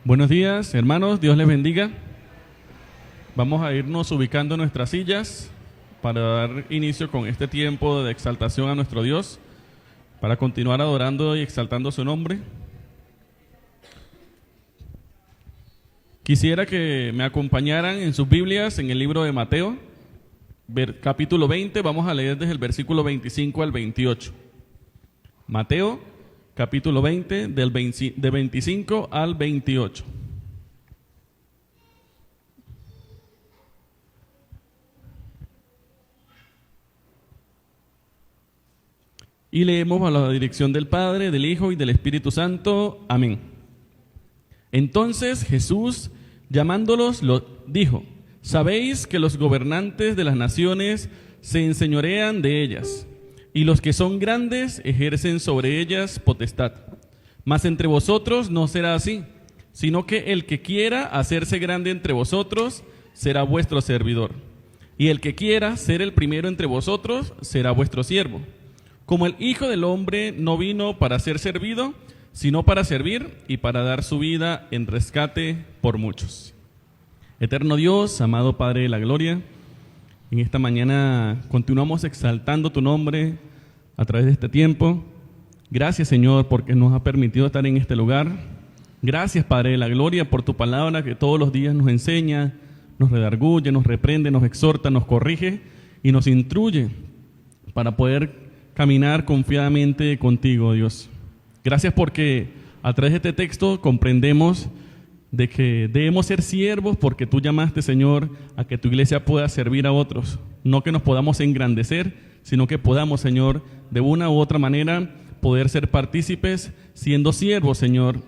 Buenos días, hermanos, Dios les bendiga. Vamos a irnos ubicando en nuestras sillas para dar inicio con este tiempo de exaltación a nuestro Dios, para continuar adorando y exaltando su nombre. Quisiera que me acompañaran en sus Biblias en el libro de Mateo, capítulo 20, vamos a leer desde el versículo 25 al 28. Mateo, capítulo 20, de 25 al 28. Y leemos a la dirección del Padre, del Hijo y del Espíritu Santo. Amén. Entonces Jesús, llamándolos, dijo: Sabéis que los gobernantes de las naciones se enseñorean de ellas, y los que son grandes ejercen sobre ellas potestad. Mas entre vosotros no será así, sino que el que quiera hacerse grande entre vosotros será vuestro servidor, y el que quiera ser el primero entre vosotros será vuestro siervo. Como el Hijo del Hombre no vino para ser servido, sino para servir y para dar su vida en rescate por muchos. Eterno Dios, amado Padre de la Gloria, en esta mañana continuamos exaltando tu nombre a través de este tiempo. Gracias, Señor, porque nos ha permitido estar en este lugar. Gracias, Padre de la Gloria, por tu palabra que todos los días nos enseña, nos redarguye, nos reprende, nos exhorta, nos corrige y nos instruye para poder caminar confiadamente contigo, Dios. Gracias porque a través de este texto comprendemos de que debemos ser siervos porque tú llamaste, Señor, a que tu iglesia pueda servir a otros. No que nos podamos engrandecer, sino que podamos, Señor, de una u otra manera poder ser partícipes siendo siervos, Señor,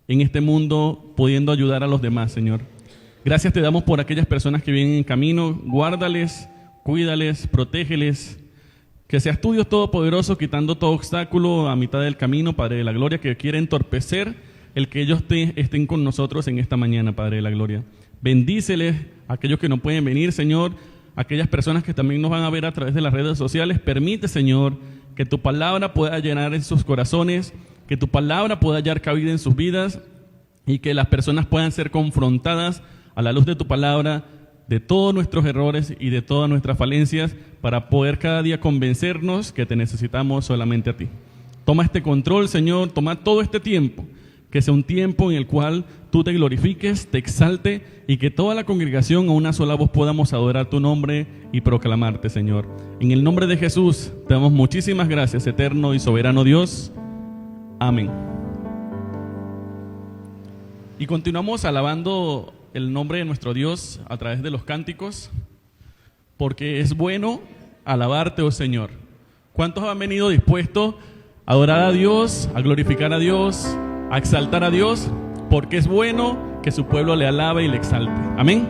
en este mundo, pudiendo ayudar a los demás, Señor. Gracias te damos por aquellas personas que vienen en camino. Guárdales, cuídales, protégeles. Que seas tú, Dios Todopoderoso, quitando todo obstáculo a mitad del camino, Padre de la Gloria, que quiere entorpecer el que ellos estén con nosotros en esta mañana, Padre de la Gloria. Bendíceles a aquellos que no pueden venir, Señor, aquellas personas que también nos van a ver a través de las redes sociales. Permite, Señor, que tu palabra pueda llenar en sus corazones, que tu palabra pueda hallar cabida en sus vidas y que las personas puedan ser confrontadas a la luz de tu palabra de todos nuestros errores y de todas nuestras falencias para poder cada día convencernos que te necesitamos solamente a ti. Toma este control, Señor, toma todo este tiempo, que sea un tiempo en el cual tú te glorifiques, te exalte y que toda la congregación a una sola voz podamos adorar tu nombre y proclamarte, Señor. En el nombre de Jesús te damos muchísimas gracias, eterno y soberano Dios. Amén. Y continuamos alabando el nombre de nuestro Dios a través de los cánticos, porque es bueno alabarte, oh Señor. ¿Cuántos han venido dispuestos a adorar a Dios, a glorificar a Dios, a exaltar a Dios? Porque es bueno que su pueblo le alabe y le exalte. Amén.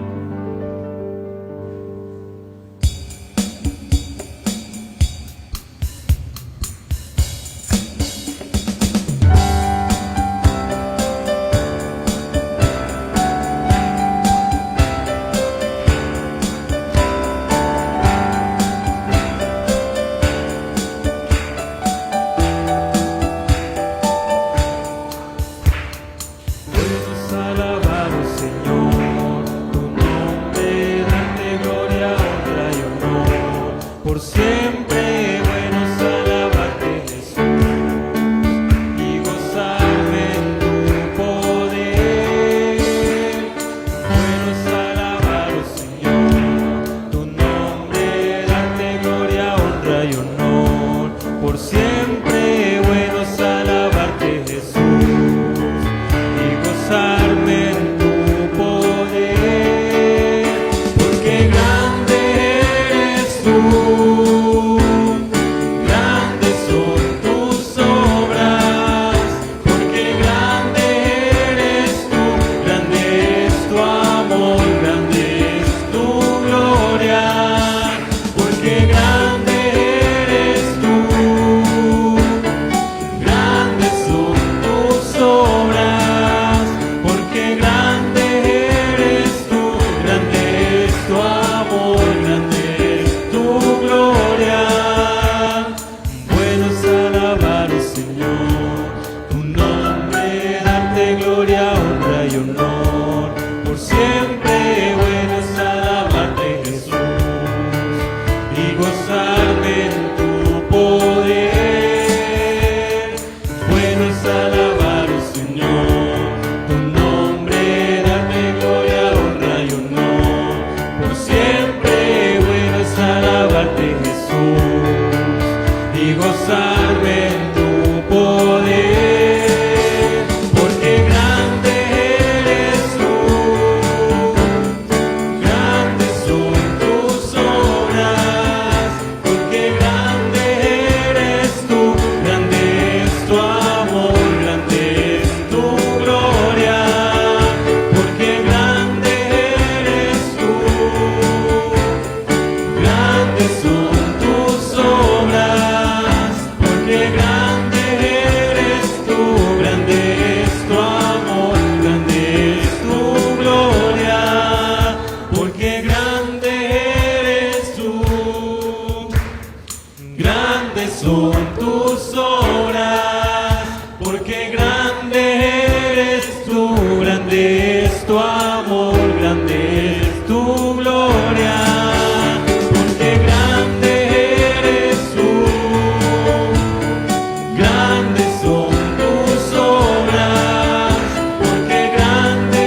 Gloria, y honor. Por siempre bueno es alabarte, Jesús, y gozarme en tu poder. Bueno es alabar, oh Señor, tu nombre, darte gloria, honra y honor. Por siempre bueno es alabarte, Jesús, y gozarme en tu poder, porque grande eres tú, grandes son tus obras, porque grande eres tú, grande es tu amor, grande es tu gloria, porque grande eres tú, grandes son tus obras, porque grande eres tú, grande es tu amor, grande es tu gloria, porque grande eres tú, grandes son tus obras, porque grande eres tú, grande es tu amor, grande es tu gloria, porque grande eres tú, grandes son tus obras, porque grande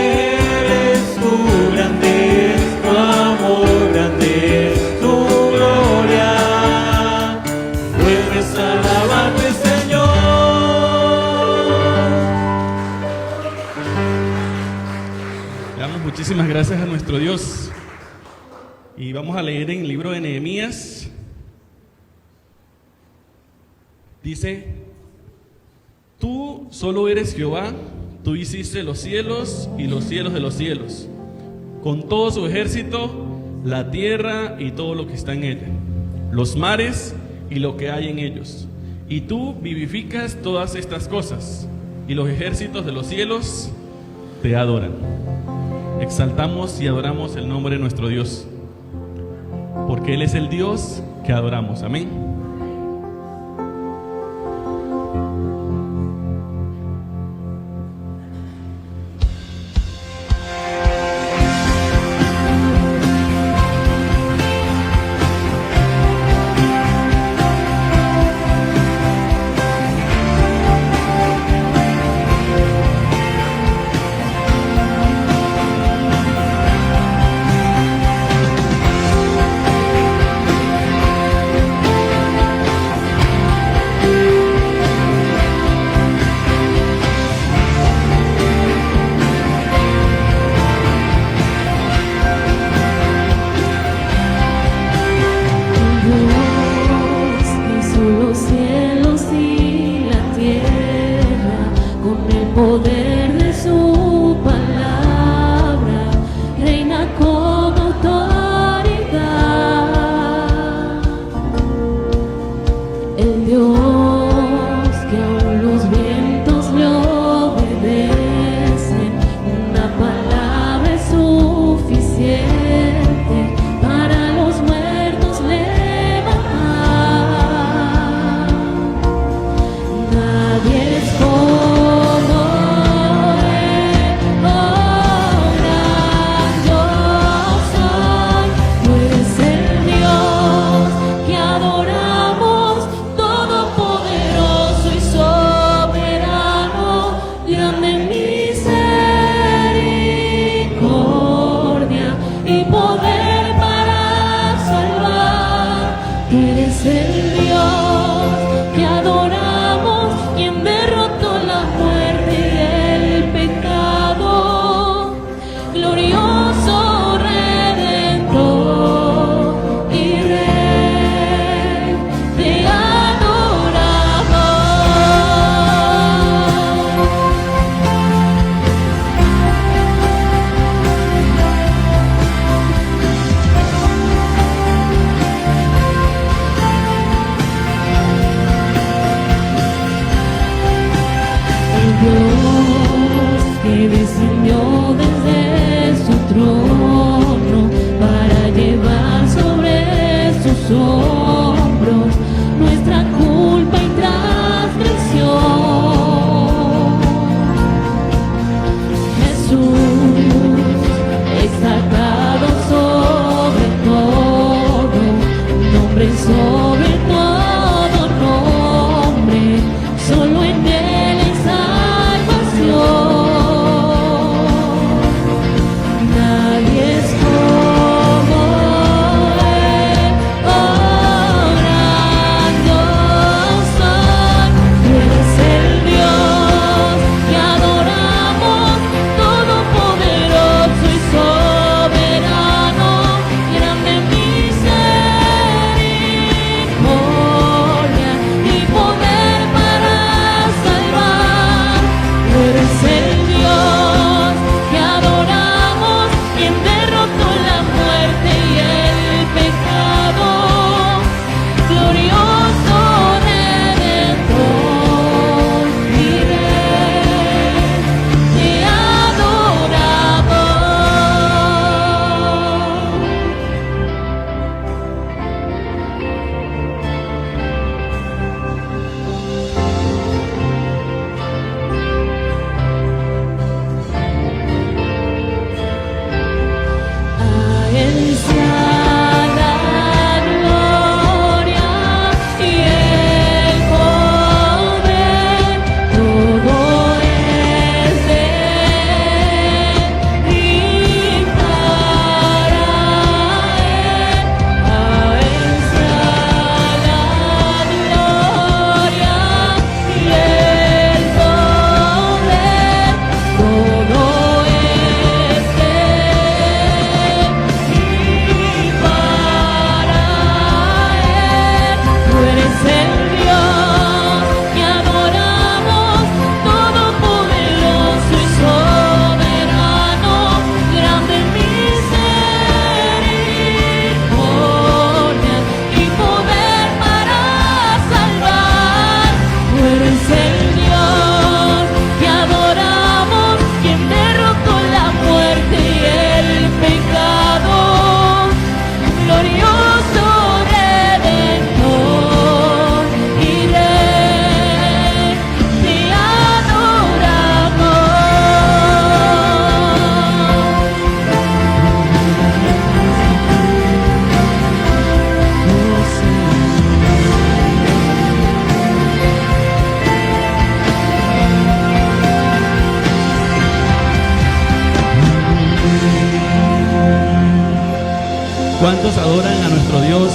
eres tú, grande es tu amor, grande es tu gloria. Vuelves a alabarte, Señor. Le damos muchísimas gracias a nuestro Dios. Y vamos a leer en el libro de Nehemías. Dice: tú solo eres Jehová, tú hiciste los cielos y los cielos de los cielos, con todo su ejército, la tierra y todo lo que está en ella, los mares y lo que hay en ellos. Y tú vivificas todas estas cosas, y los ejércitos de los cielos te adoran. Exaltamos y adoramos el nombre de nuestro Dios, porque Él es el Dios que adoramos. Amén. Nadie es como ¿Cuántos adoran a nuestro Dios?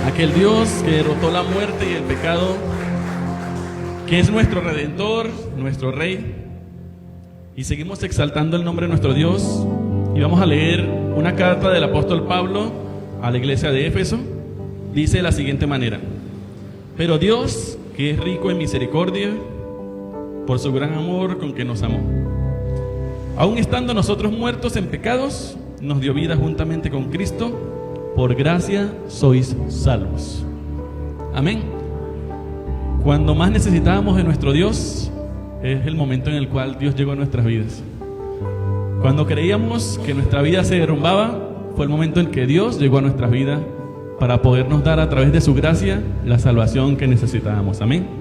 Aquel Dios que derrotó la muerte y el pecado, que es nuestro Redentor, nuestro Rey. Y seguimos exaltando el nombre de nuestro Dios. Y vamos a leer una carta del apóstol Pablo a la iglesia de Éfeso. Dice de la siguiente manera: pero Dios, que es rico en misericordia, por su gran amor con que nos amó, aun estando nosotros muertos en pecados, nos dio vida juntamente con Cristo. Por gracia sois salvos. Amén. Cuando más necesitábamos de nuestro Dios, es el momento en el cual Dios llegó a nuestras vidas. Cuando creíamos que nuestra vida se derrumbaba, fue el momento en que Dios llegó a nuestras vidas para podernos dar a través de su gracia la salvación que necesitábamos. Amén.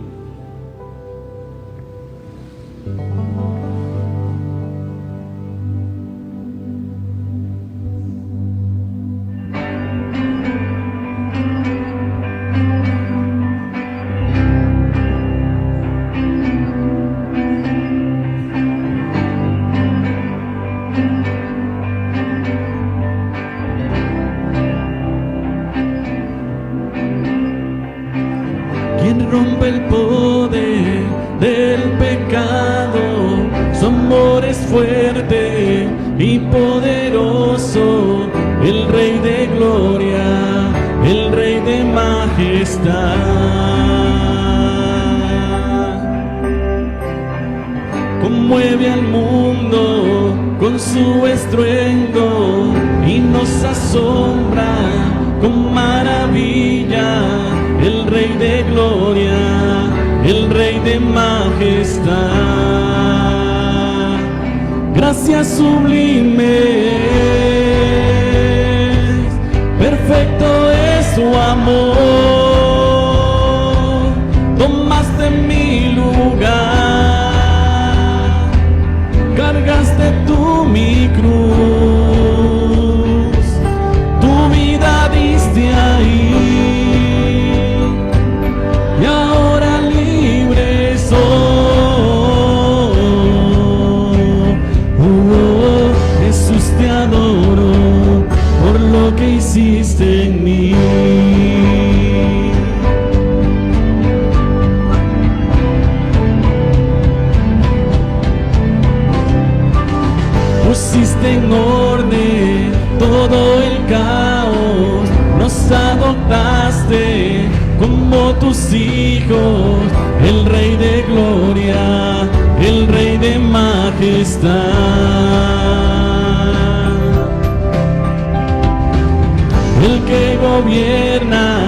¿Quién rompe el poder del pecado? Su amor es fuerte y poderoso, el Rey de gloria, el Rey de majestad. Conmueve al mundo con su estruendo y nos asombra con maravilla. El Rey de gloria, el Rey de majestad. Gracias sublimes, perfecto es su amor. Tomaste mi lugar, cargaste tú mi cruz, tu vida diste ahí. Te adoro por lo que hiciste en mí. Pusiste en orden todo el caos, nos adoptaste como tus hijos, el Rey de gloria, el Rey de majestad. El que gobierna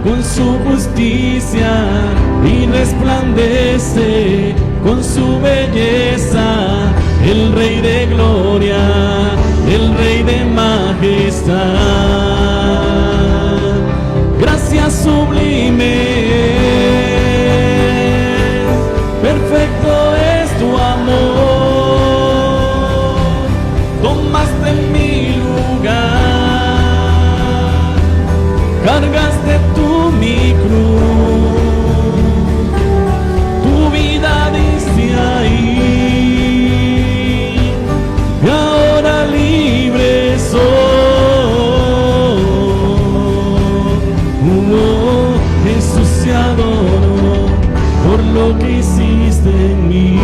con su justicia y resplandece con su belleza, el Rey de gloria, el Rey de majestad. Gracias sublime, perfecto es tu amor. Tomaste mi lugar, cargaste tú mi cruz, tu vida diste ahí, y ahora libre soy. Jesús, te adoro por lo que hiciste en mí.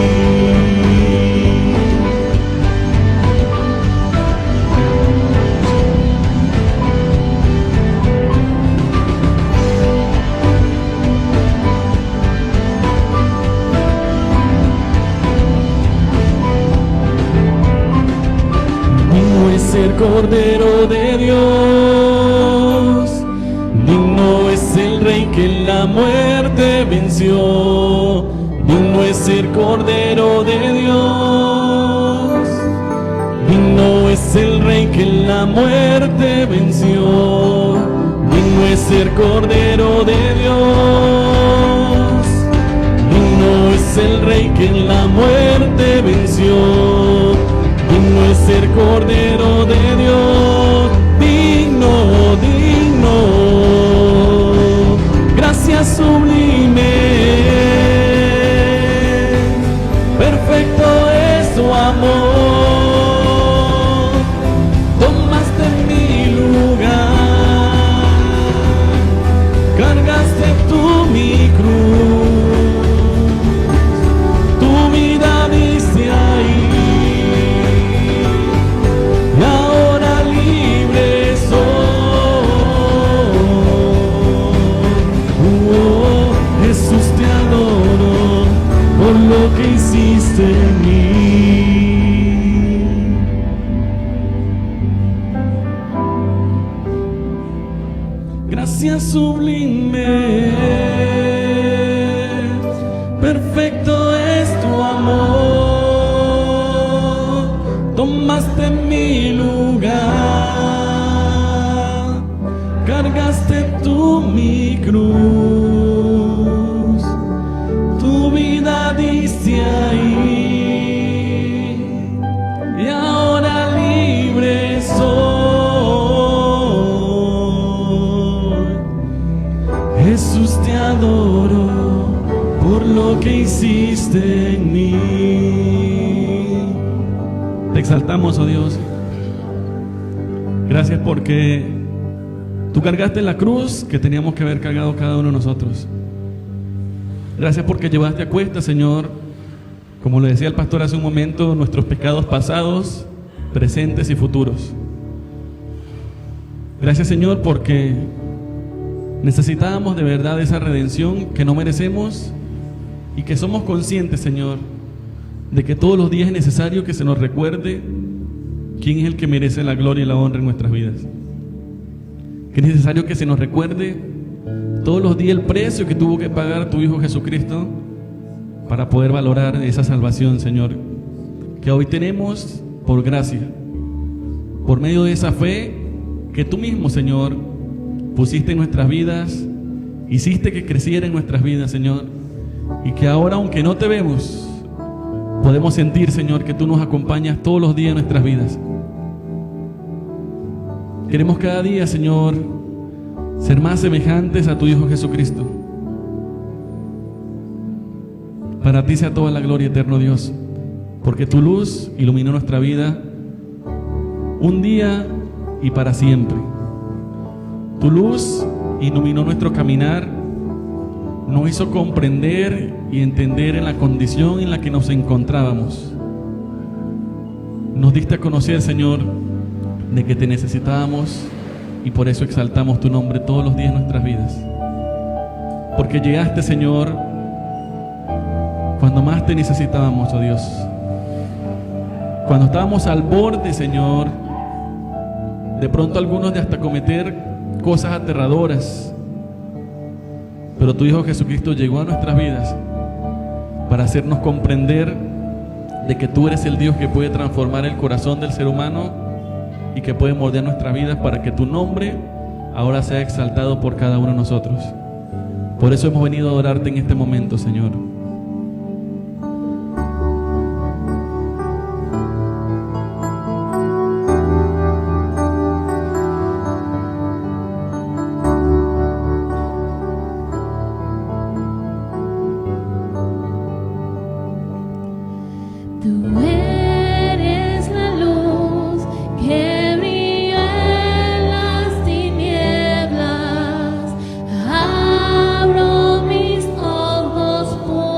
El Cordero de Dios, digno es el Rey que la muerte venció, digno es el Cordero de Dios, digno es el Rey que la muerte venció, digno es el Cordero de Dios, digno es el Rey que la muerte venció. Digno es el Cordero de Dios, digno, digno. Gracias sublime, perfecto es tu amor. lo que hiciste en mí. Gracias sublime, perfecto es tu amor, tomaste mi lugar, cargaste tú mi cruz, tu vida diste ahí, y ahora libre soy. Jesús, te adoro por lo que hiciste en mí. Te exaltamos, oh Dios. Gracias porque tú cargaste la cruz que teníamos que haber cargado cada uno de nosotros. Gracias porque llevaste a cuesta, Señor, como le decía el pastor hace un momento, nuestros pecados pasados, presentes y futuros. Gracias, Señor, porque necesitábamos de verdad esa redención que no merecemos y que somos conscientes, Señor, de que todos los días es necesario que se nos recuerde quién es el que merece la gloria y la honra en nuestras vidas. Que es necesario que se nos recuerde todos los días el precio que tuvo que pagar tu Hijo Jesucristo para poder valorar esa salvación, Señor, que hoy tenemos por gracia, por medio de esa fe que tú mismo, Señor, pusiste en nuestras vidas, hiciste que creciera en nuestras vidas, Señor, y que ahora, aunque no te vemos, podemos sentir, Señor, que tú nos acompañas todos los días de nuestras vidas. Queremos cada día, Señor, ser más semejantes a tu Hijo Jesucristo. Para ti sea toda la gloria, eterno Dios, porque tu luz iluminó nuestra vida un día y para siempre. Tu luz iluminó nuestro caminar, nos hizo comprender y entender en la condición en la que nos encontrábamos. Nos diste a conocer, Señor, de que te necesitábamos y por eso exaltamos tu nombre todos los días de nuestras vidas. Porque llegaste, Señor, cuando más te necesitábamos, oh Dios. Cuando estábamos al borde, Señor, de pronto algunos de hasta cometer cosas aterradoras, pero tu Hijo Jesucristo llegó a nuestras vidas para hacernos comprender de que tú eres el Dios que puede transformar el corazón del ser humano y que puede moldear nuestras vidas para que tu nombre ahora sea exaltado por cada uno de nosotros. Por eso hemos venido a adorarte en este momento, Señor. Tú eres la luz que brilla en las tinieblas. Abro mis ojos por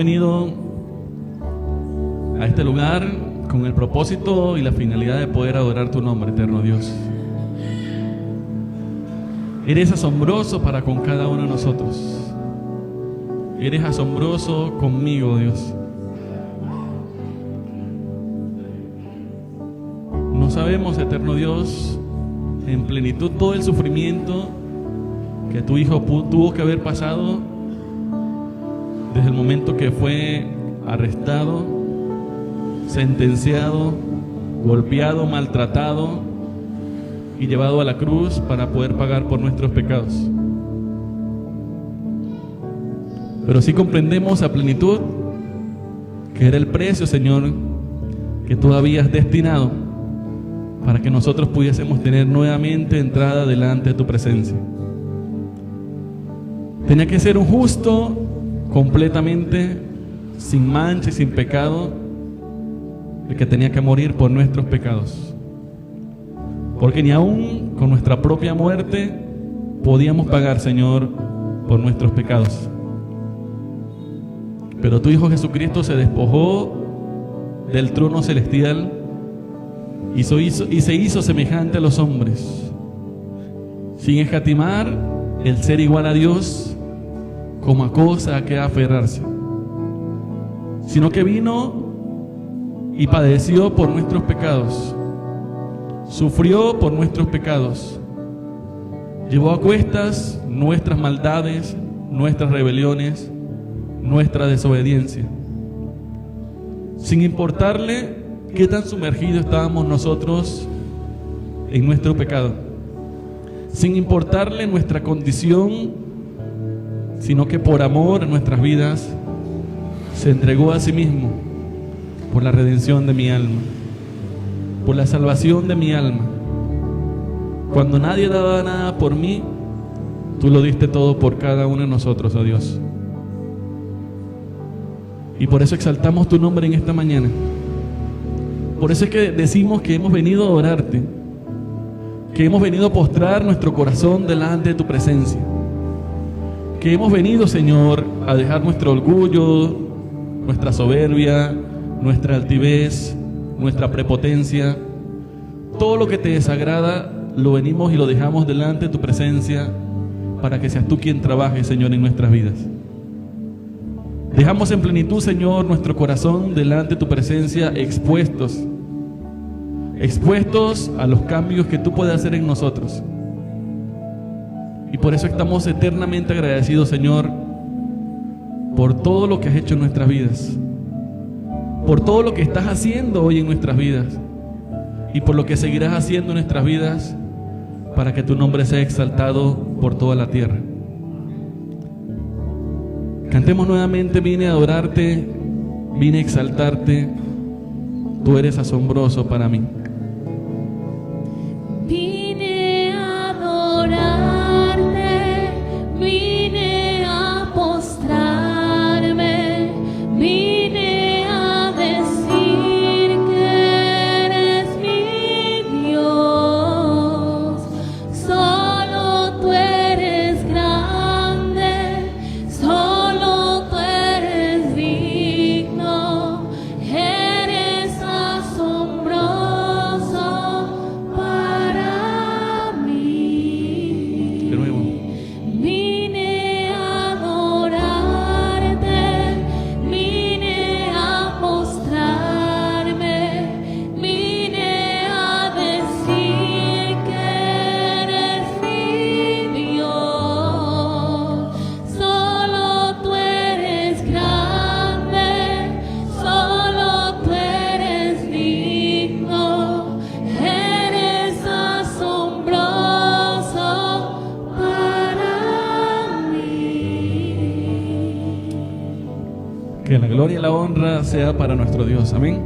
venido a este lugar con el propósito y la finalidad de poder adorar tu nombre, eterno Dios. Eres asombroso para con cada uno de nosotros. Eres asombroso conmigo, Dios. No sabemos, eterno Dios, en plenitud todo el sufrimiento que tu Hijo tuvo que haber pasado desde el momento que fue arrestado, sentenciado, golpeado, maltratado y llevado a la cruz para poder pagar por nuestros pecados. Pero sí comprendemos a plenitud que era el precio, Señor, que tú habías destinado para que nosotros pudiésemos tener nuevamente entrada delante de tu presencia. Tenía que ser un justo completamente, sin mancha y sin pecado, el que tenía que morir por nuestros pecados. Porque ni aún con nuestra propia muerte podíamos pagar, Señor, por nuestros pecados. Pero tu Hijo Jesucristo se despojó del trono celestial y se hizo semejante a los hombres, sin escatimar el ser igual a Dios como a cosa a que aferrarse, sino que vino y padeció por nuestros pecados, sufrió por nuestros pecados, llevó a cuestas nuestras maldades, nuestras rebeliones, nuestra desobediencia, sin importarle qué tan sumergidos estábamos nosotros en nuestro pecado, sin importarle nuestra condición, sino que por amor a nuestras vidas se entregó a sí mismo por la redención de mi alma, por la salvación de mi alma. Cuando nadie daba nada por mí, tú lo diste todo por cada uno de nosotros, oh Dios. Y por eso exaltamos tu nombre en esta mañana. Por eso es que decimos que hemos venido a adorarte, que hemos venido a postrar nuestro corazón delante de tu presencia, que hemos venido, Señor, a dejar nuestro orgullo, nuestra soberbia, nuestra altivez, nuestra prepotencia, todo lo que te desagrada, lo venimos y lo dejamos delante de tu presencia para que seas tú quien trabaje, Señor, en nuestras vidas. Dejamos en plenitud, Señor, nuestro corazón delante de tu presencia, expuestos a los cambios que tú puedes hacer en nosotros. Y por eso estamos eternamente agradecidos, Señor, por todo lo que has hecho en nuestras vidas, por todo lo que estás haciendo hoy en nuestras vidas y por lo que seguirás haciendo en nuestras vidas para que tu nombre sea exaltado por toda la tierra. Cantemos nuevamente: vine a adorarte, vine a exaltarte, tú eres asombroso para mí. Vine a adorarte, vine a postrarme, vine a decir que eres mi Dios. Solo tú eres grande, solo tú eres digno, eres asombroso para mí. De nuevo. Vine a adorarte, vine a postrarme, vine a decir que eres mi Dios. Solo tú eres grande, solo tú eres digno, eres asombroso para mí. Que la gloria y la honra sea para nuestro Dios. Amén.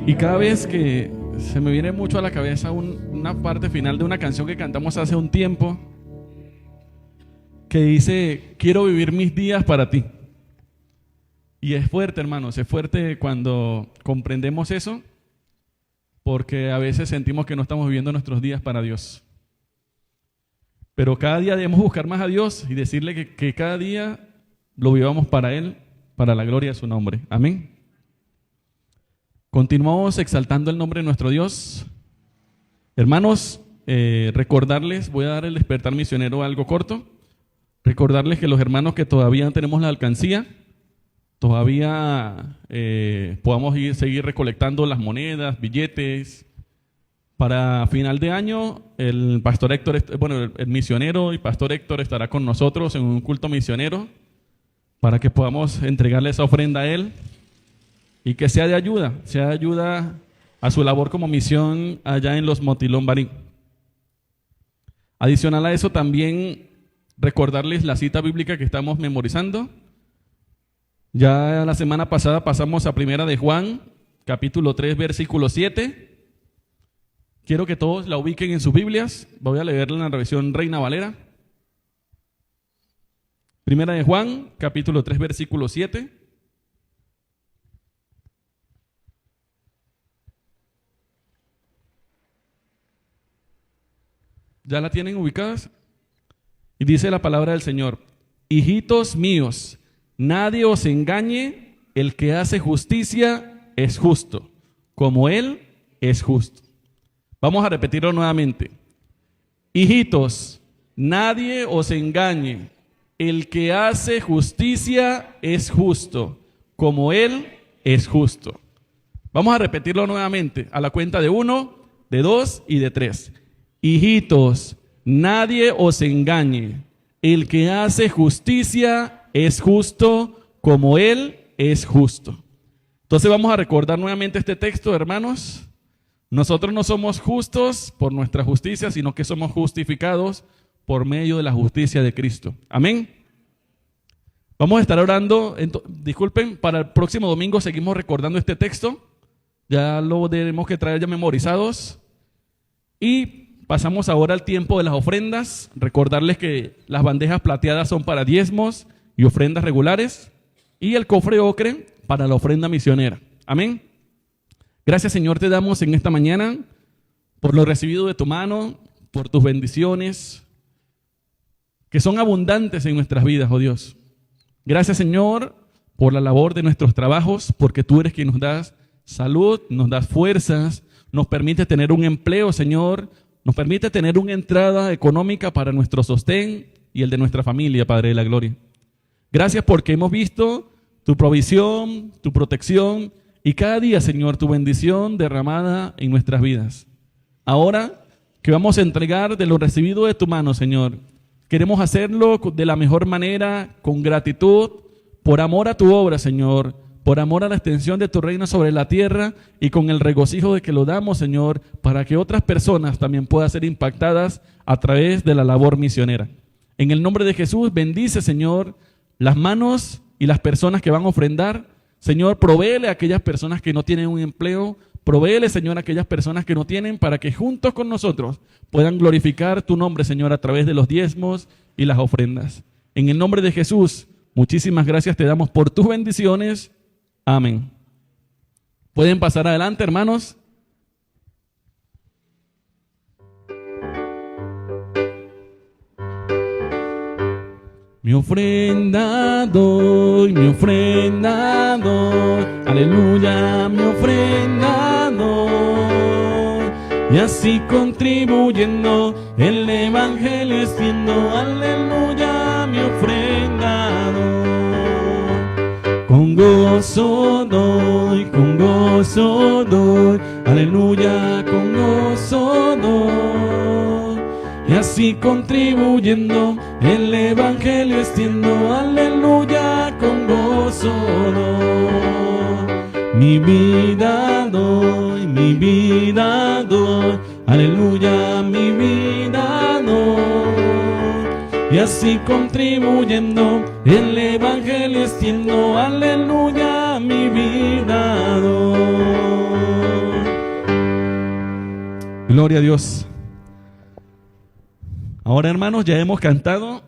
Y cada vez que se me viene mucho a la cabeza una parte final de una canción que cantamos hace un tiempo, que dice: quiero vivir mis días para ti. Y es fuerte, hermanos, es fuerte cuando comprendemos eso, porque a veces sentimos que no estamos viviendo nuestros días para Dios. Pero cada día debemos buscar más a Dios y decirle que cada día lo vivamos para Él, para la gloria de su nombre. Amén. Continuamos exaltando el nombre de nuestro Dios. Hermanos, recordarles, voy a dar el despertar misionero algo corto. Recordarles que los hermanos que todavía tenemos la alcancía, todavía podamos seguir recolectando las monedas, billetes. Para final de año, el pastor Héctor, el misionero y pastor Héctor estará con nosotros en un culto misionero para que podamos entregarle esa ofrenda a él y que sea de ayuda a su labor como misión allá en Los Motilón, Barín. Adicional a eso, también recordarles la cita bíblica que estamos memorizando. Ya la semana pasada pasamos a Primera de Juan, capítulo 3, versículo 7. Quiero que todos la ubiquen en sus Biblias. Voy a leerla en la versión Reina Valera. Primera de Juan, capítulo 3, versículo 7. ¿Ya la tienen ubicadas? Y dice la palabra del Señor: hijitos míos, nadie os engañe, el que hace justicia es justo, como Él es justo. Vamos a repetirlo nuevamente. Hijitos, nadie os engañe, el que hace justicia es justo, como Él es justo. Vamos a repetirlo nuevamente, a la cuenta de 1, de 2 y de 3. Hijitos, nadie os engañe, el que hace justicia es justo, como Él es justo. Entonces vamos a recordar nuevamente este texto, hermanos. Nosotros no somos justos por nuestra justicia, sino que somos justificados por medio de la justicia de Cristo. Amén. Vamos a estar orando, disculpen, para el próximo domingo seguimos recordando este texto. Ya lo tenemos que traer ya memorizados. Y pasamos ahora al tiempo de las ofrendas. Recordarles que las bandejas plateadas son para diezmos y ofrendas regulares. Y el cofre ocre para la ofrenda misionera. Amén. Gracias, Señor, te damos en esta mañana por lo recibido de tu mano, por tus bendiciones, que son abundantes en nuestras vidas, oh Dios. Gracias, Señor, por la labor de nuestros trabajos, porque tú eres quien nos das salud, nos das fuerzas, nos permite tener un empleo, Señor, nos permite tener una entrada económica para nuestro sostén y el de nuestra familia, Padre de la Gloria. Gracias porque hemos visto tu provisión, tu protección, y cada día, Señor, tu bendición derramada en nuestras vidas. Ahora que vamos a entregar de lo recibido de tu mano, Señor, queremos hacerlo de la mejor manera, con gratitud, por amor a tu obra, Señor, por amor a la extensión de tu reino sobre la tierra y con el regocijo de que lo damos, Señor, para que otras personas también puedan ser impactadas a través de la labor misionera. En el nombre de Jesús, bendice, Señor, las manos y las personas que van a ofrendar. Señor, provéele a aquellas personas que no tienen un empleo, provéele, Señor, a aquellas personas que no tienen, para que juntos con nosotros puedan glorificar tu nombre, Señor, a través de los diezmos y las ofrendas. En el nombre de Jesús, muchísimas gracias te damos por tus bendiciones. Amén. ¿Pueden pasar adelante, hermanos? Mi ofrenda doy, aleluya, mi ofrenda doy, y así contribuyendo el evangelio extiendo, aleluya, mi ofrenda doy. Con gozo doy, aleluya, con gozo doy. Y así contribuyendo el evangelio extiendo, aleluya, con gozo doy. Mi vida doy, aleluya, mi vida doy. Y así contribuyendo el evangelio extiendo, aleluya, mi vida doy. Gloria a Dios. Ahora, hermanos, ya hemos cantado,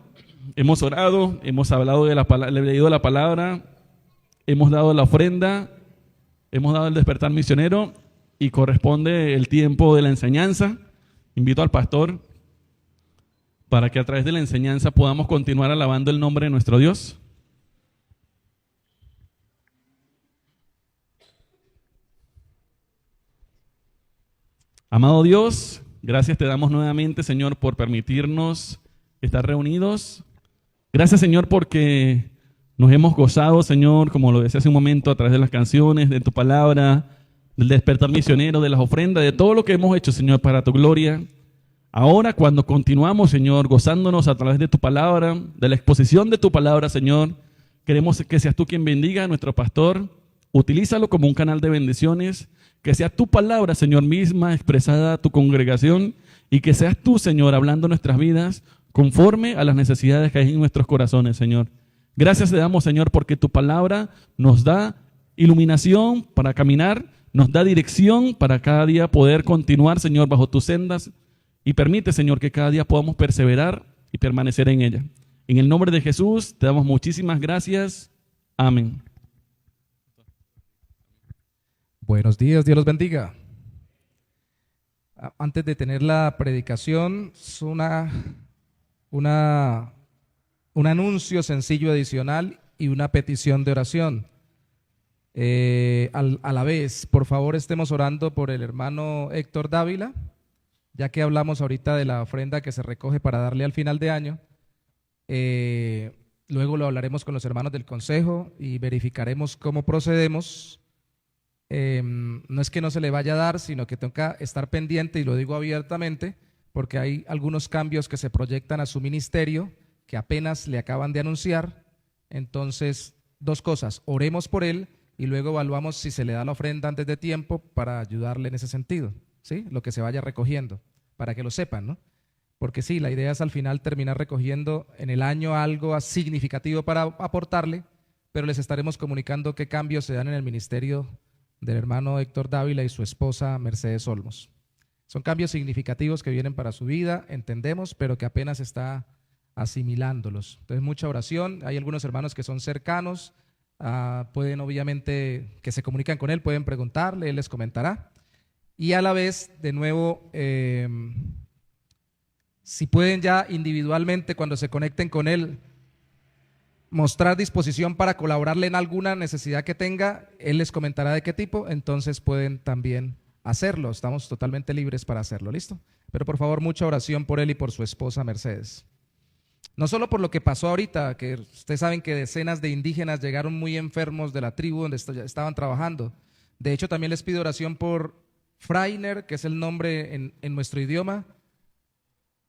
hemos orado, hemos hablado de la palabra, leído la palabra, hemos dado la ofrenda, hemos dado el despertar misionero y corresponde el tiempo de la enseñanza. Invito al pastor para que a través de la enseñanza podamos continuar alabando el nombre de nuestro Dios. Amado Dios, gracias te damos nuevamente, Señor, por permitirnos estar reunidos. Gracias, Señor, porque nos hemos gozado, Señor, como lo decía hace un momento, a través de las canciones, de tu palabra, del despertar misionero, de las ofrendas, de todo lo que hemos hecho, Señor, para tu gloria. Ahora, cuando continuamos, Señor, gozándonos a través de tu palabra, de la exposición de tu palabra, Señor, queremos que seas tú quien bendiga a nuestro pastor. Utilízalo como un canal de bendiciones. Que sea tu palabra, Señor, misma expresada a tu congregación y que seas tú, Señor, hablando nuestras vidas conforme a las necesidades que hay en nuestros corazones, Señor. Gracias te damos, Señor, porque tu palabra nos da iluminación para caminar, nos da dirección para cada día poder continuar, Señor, bajo tus sendas y permite, Señor, que cada día podamos perseverar y permanecer en ella. En el nombre de Jesús te damos muchísimas gracias. Amén. Buenos días, Dios los bendiga. Antes de tener la predicación, es un anuncio sencillo adicional y una petición de oración. A la vez, por favor, estemos orando por el hermano Héctor Dávila, ya que hablamos ahorita de la ofrenda que se recoge para darle al final de año. Luego lo hablaremos con los hermanos del consejo y verificaremos cómo procedemos. No es que no se le vaya a dar, sino que toca estar pendiente, y lo digo abiertamente, porque hay algunos cambios que se proyectan a su ministerio que apenas le acaban de anunciar. Entonces, dos cosas: oremos por él y luego evaluamos si se le da la ofrenda antes de tiempo para ayudarle en ese sentido, ¿sí? Lo que se vaya recogiendo, para que lo sepan, ¿no? Porque sí, la idea es al final terminar recogiendo en el año algo significativo para aportarle, pero les estaremos comunicando qué cambios se dan en el ministerio del hermano Héctor Dávila y su esposa Mercedes Olmos. Son cambios significativos que vienen para su vida, entendemos, pero que apenas está asimilándolos. Entonces, mucha oración. Hay algunos hermanos que son cercanos, pueden obviamente, que se comunican con él, pueden preguntarle, él les comentará. Y a la vez, de nuevo, si pueden ya individualmente, cuando se conecten con él, mostrar disposición para colaborarle en alguna necesidad que tenga, él les comentará de qué tipo, entonces pueden también hacerlo. Estamos totalmente libres para hacerlo, ¿listo? Pero por favor, mucha oración por él y por su esposa Mercedes. No solo por lo que pasó ahorita, que ustedes saben que decenas de indígenas llegaron muy enfermos de la tribu donde estaban trabajando. De hecho, también les pido oración por Frainer, que es el nombre en nuestro idioma,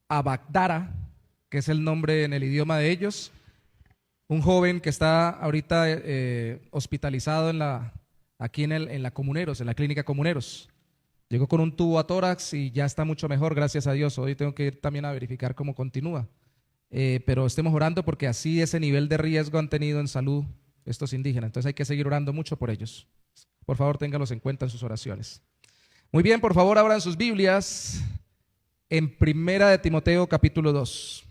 Abagdara, que es el nombre en el idioma de ellos. Un joven que está ahorita hospitalizado aquí en la Comuneros, en la clínica Comuneros. Llegó con un tubo a tórax y ya está mucho mejor, gracias a Dios. Hoy tengo que ir también a verificar cómo continúa. Pero estemos orando porque así ese nivel de riesgo han tenido en salud estos indígenas. Entonces hay que seguir orando mucho por ellos. Por favor, ténganlos en cuenta en sus oraciones. Muy bien, por favor, abran sus Biblias en Primera de Timoteo capítulo 2.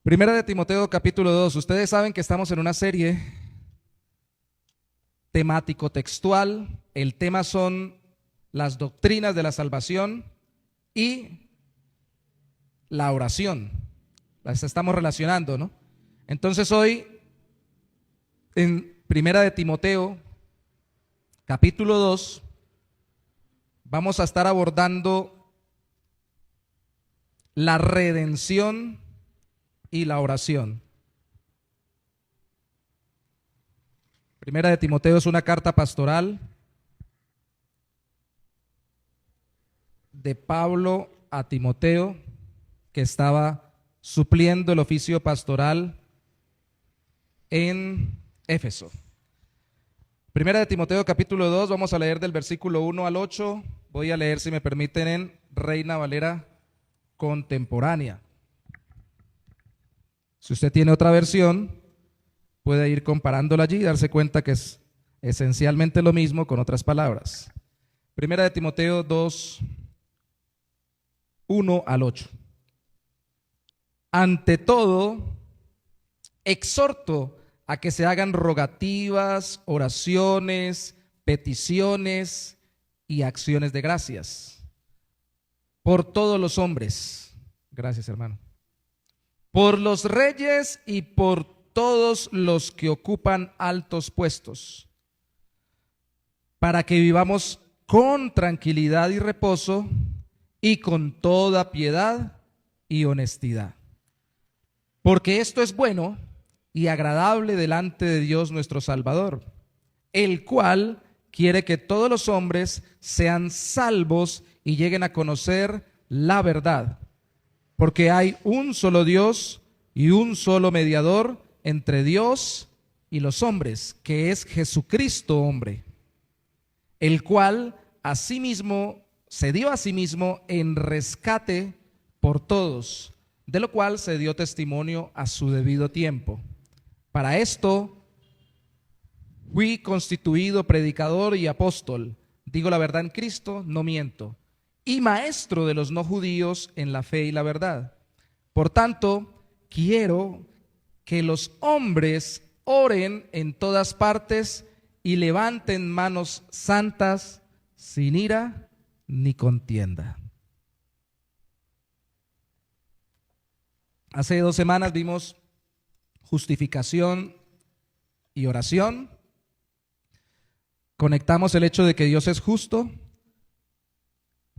Primera de Timoteo capítulo 2. Ustedes saben que estamos en una serie temático textual. El tema son las doctrinas de la salvación y la oración. Las estamos relacionando, ¿no? Entonces hoy en Primera de Timoteo capítulo 2 vamos a estar abordando la redención y la oración. Primera de Timoteo es una carta pastoral de Pablo a Timoteo, que estaba supliendo el oficio pastoral en Éfeso. Primera de Timoteo capítulo 2, vamos a leer del versículo 1 al 8. Voy a leer, si me permiten, en Reina Valera contemporánea. Si usted tiene otra versión, puede ir comparándola allí y darse cuenta que es esencialmente lo mismo con otras palabras. Primera de Timoteo 2, 1 al 8. Ante todo, exhorto a que se hagan rogativas, oraciones, peticiones y acciones de gracias por todos los hombres. Gracias, hermano. Por los reyes y por todos los que ocupan altos puestos, para que vivamos con tranquilidad y reposo y con toda piedad y honestidad. Porque esto es bueno y agradable delante de Dios nuestro Salvador, el cual quiere que todos los hombres sean salvos y lleguen a conocer la verdad. Porque hay un solo Dios y un solo mediador entre Dios y los hombres, que es Jesucristo hombre, el cual asimismo se dio a sí mismo en rescate por todos, de lo cual se dio testimonio a su debido tiempo. Para esto fui constituido predicador y apóstol, digo la verdad en Cristo, no miento, y maestro de los no judíos en la fe y la verdad. Por tanto, quiero que los hombres oren en todas partes y levanten manos santas sin ira ni contienda. Hace 2 semanas vimos justificación y oración. Conectamos el hecho de que Dios es justo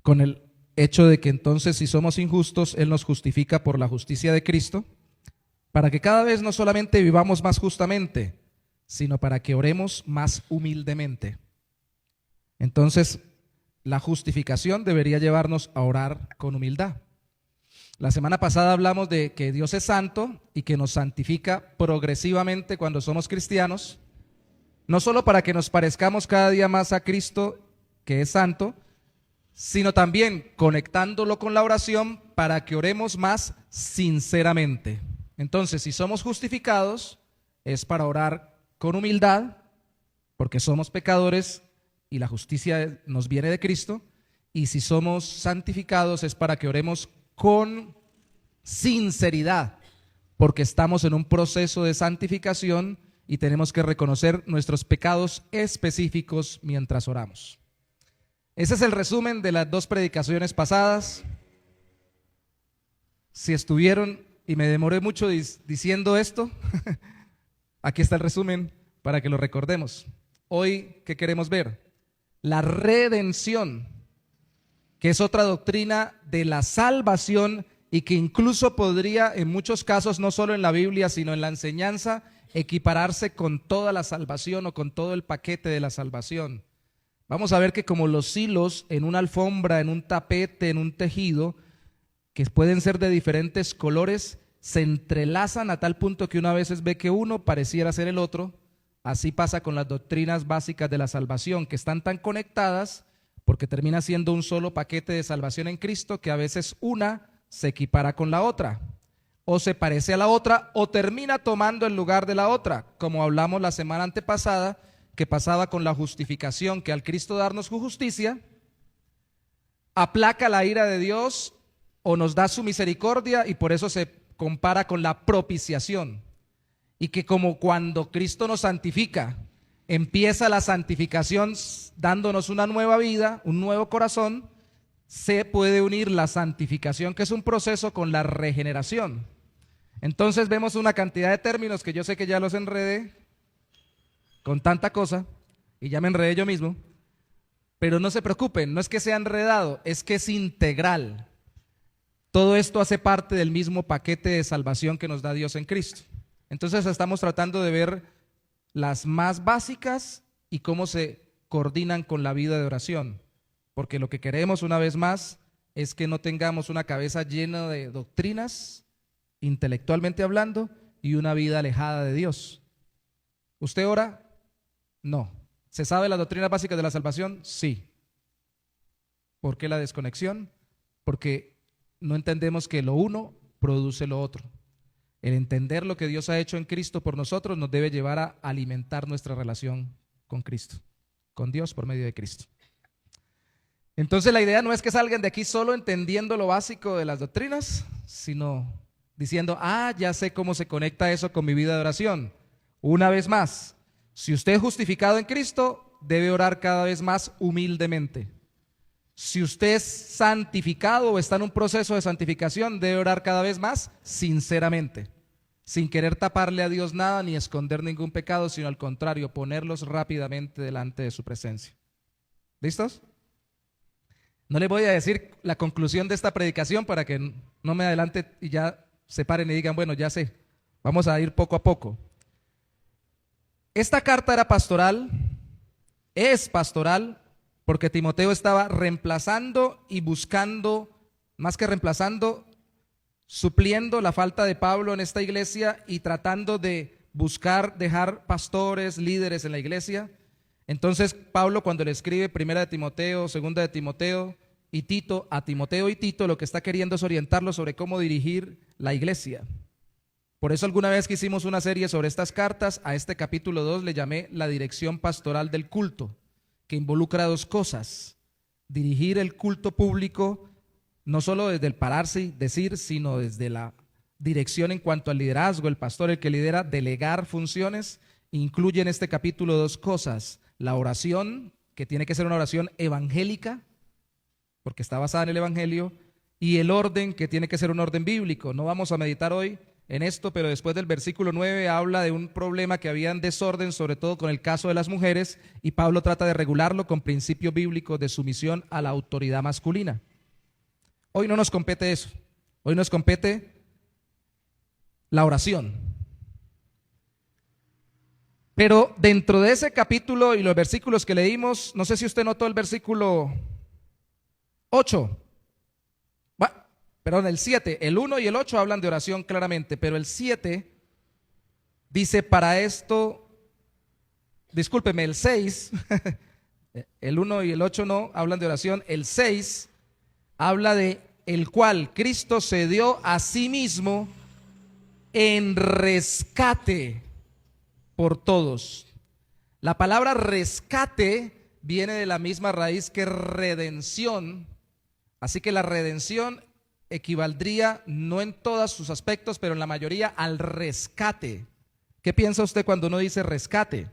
con el hecho de que entonces si somos injustos, Él nos justifica por la justicia de Cristo, para que cada vez no solamente vivamos más justamente, sino para que oremos más humildemente. Entonces, la justificación debería llevarnos a orar con humildad. La semana pasada hablamos de que Dios es santo y que nos santifica progresivamente cuando somos cristianos, no solo para que nos parezcamos cada día más a Cristo, que es santo, sino también conectándolo con la oración para que oremos más sinceramente. Entonces, si somos justificados, es para orar con humildad, porque somos pecadores y la justicia nos viene de Cristo, y si somos santificados es para que oremos con sinceridad, porque estamos en un proceso de santificación y tenemos que reconocer nuestros pecados específicos mientras oramos. Ese es el resumen de las 2 predicaciones pasadas. Si estuvieron y me demoré mucho diciendo esto, aquí está el resumen para que lo recordemos. Hoy, ¿qué queremos ver? La redención, que es otra doctrina de la salvación y que incluso podría, en muchos casos, no solo en la Biblia, sino en la enseñanza, equipararse con toda la salvación o con todo el paquete de la salvación. Vamos a ver que como los hilos en una alfombra, en un tapete, en un tejido, que pueden ser de diferentes colores, se entrelazan a tal punto que uno a veces ve que uno pareciera ser el otro. Así pasa con las doctrinas básicas de la salvación, que están tan conectadas porque termina siendo un solo paquete de salvación en Cristo, que a veces una se equipara con la otra, o se parece a la otra, o termina tomando el lugar de la otra, como hablamos la semana antepasada, que pasaba con la justificación, que al Cristo darnos su justicia, aplaca la ira de Dios o nos da su misericordia, y por eso se compara con la propiciación. Y que como cuando Cristo nos santifica, empieza la santificación dándonos una nueva vida, un nuevo corazón, se puede unir la santificación, que es un proceso, con la regeneración. Entonces vemos una cantidad de términos que yo sé que ya los enredé con tanta cosa, y ya me enredé yo mismo, pero no se preocupen, no es que sea enredado, es que es integral. Todo esto hace parte del mismo paquete de salvación que nos da Dios en Cristo. Entonces estamos tratando de ver las más básicas y cómo se coordinan con la vida de oración, porque lo que queremos, una vez más, es que no tengamos una cabeza llena de doctrinas, intelectualmente hablando, y una vida alejada de Dios. ¿Usted ora? No. ¿Se sabe las doctrinas básicas de la salvación? Sí. ¿Por qué la desconexión? Porque no entendemos que lo uno produce lo otro. El entender lo que Dios ha hecho en Cristo por nosotros nos debe llevar a alimentar nuestra relación con Cristo, con Dios por medio de Cristo. Entonces la idea no es que salgan de aquí solo entendiendo lo básico de las doctrinas, sino diciendo, ya sé cómo se conecta eso con mi vida de oración. Una vez más, si usted es justificado en Cristo, debe orar cada vez más humildemente. Si usted es santificado o está en un proceso de santificación, debe orar cada vez más sinceramente. sin querer taparle a Dios nada ni esconder ningún pecado, sino al contrario, ponerlos rápidamente delante de su presencia. ¿Listos? No les voy a decir la conclusión de esta predicación para que no me adelante y ya se paren y digan, bueno, ya sé, vamos a ir poco a poco. Esta carta era pastoral, es pastoral, porque Timoteo estaba reemplazando y buscando, más que reemplazando, supliendo la falta de Pablo en esta iglesia y tratando de buscar dejar pastores, líderes en la iglesia. Entonces Pablo, cuando le escribe primera de Timoteo, segunda de Timoteo y Tito, a Timoteo y Tito, lo que está queriendo es orientarlo sobre cómo dirigir la iglesia. Por eso alguna vez que hicimos una serie sobre estas cartas, a este capítulo 2 le llamé la dirección pastoral del culto, que involucra dos cosas: dirigir el culto público, no solo desde el pararse y decir, sino desde la dirección en cuanto al liderazgo. El pastor, el que lidera, delegar funciones, incluye en este capítulo dos cosas: la oración, que tiene que ser una oración evangélica, porque está basada en el evangelio, y el orden, que tiene que ser un orden bíblico. No vamos a meditar hoy en esto, pero después del versículo 9 habla de un problema que había en desorden, sobre todo con el caso de las mujeres, y Pablo trata de regularlo con principios bíblicos de sumisión a la autoridad masculina. Hoy no nos compete eso, hoy nos compete la oración. Pero dentro de ese capítulo y los versículos que leímos, no sé si usted notó el versículo 8, perdón, el 7, el 1 y el 8 hablan de oración claramente, pero el 7 dice para esto, discúlpeme, el 6, el 1 y el 8 no hablan de oración, el 6 habla de el cual Cristo se dio a sí mismo en rescate por todos. La palabra rescate viene de la misma raíz que redención, así que la redención equivaldría, no en todos sus aspectos, pero en la mayoría, al rescate. ¿Qué piensa usted cuando uno dice rescate?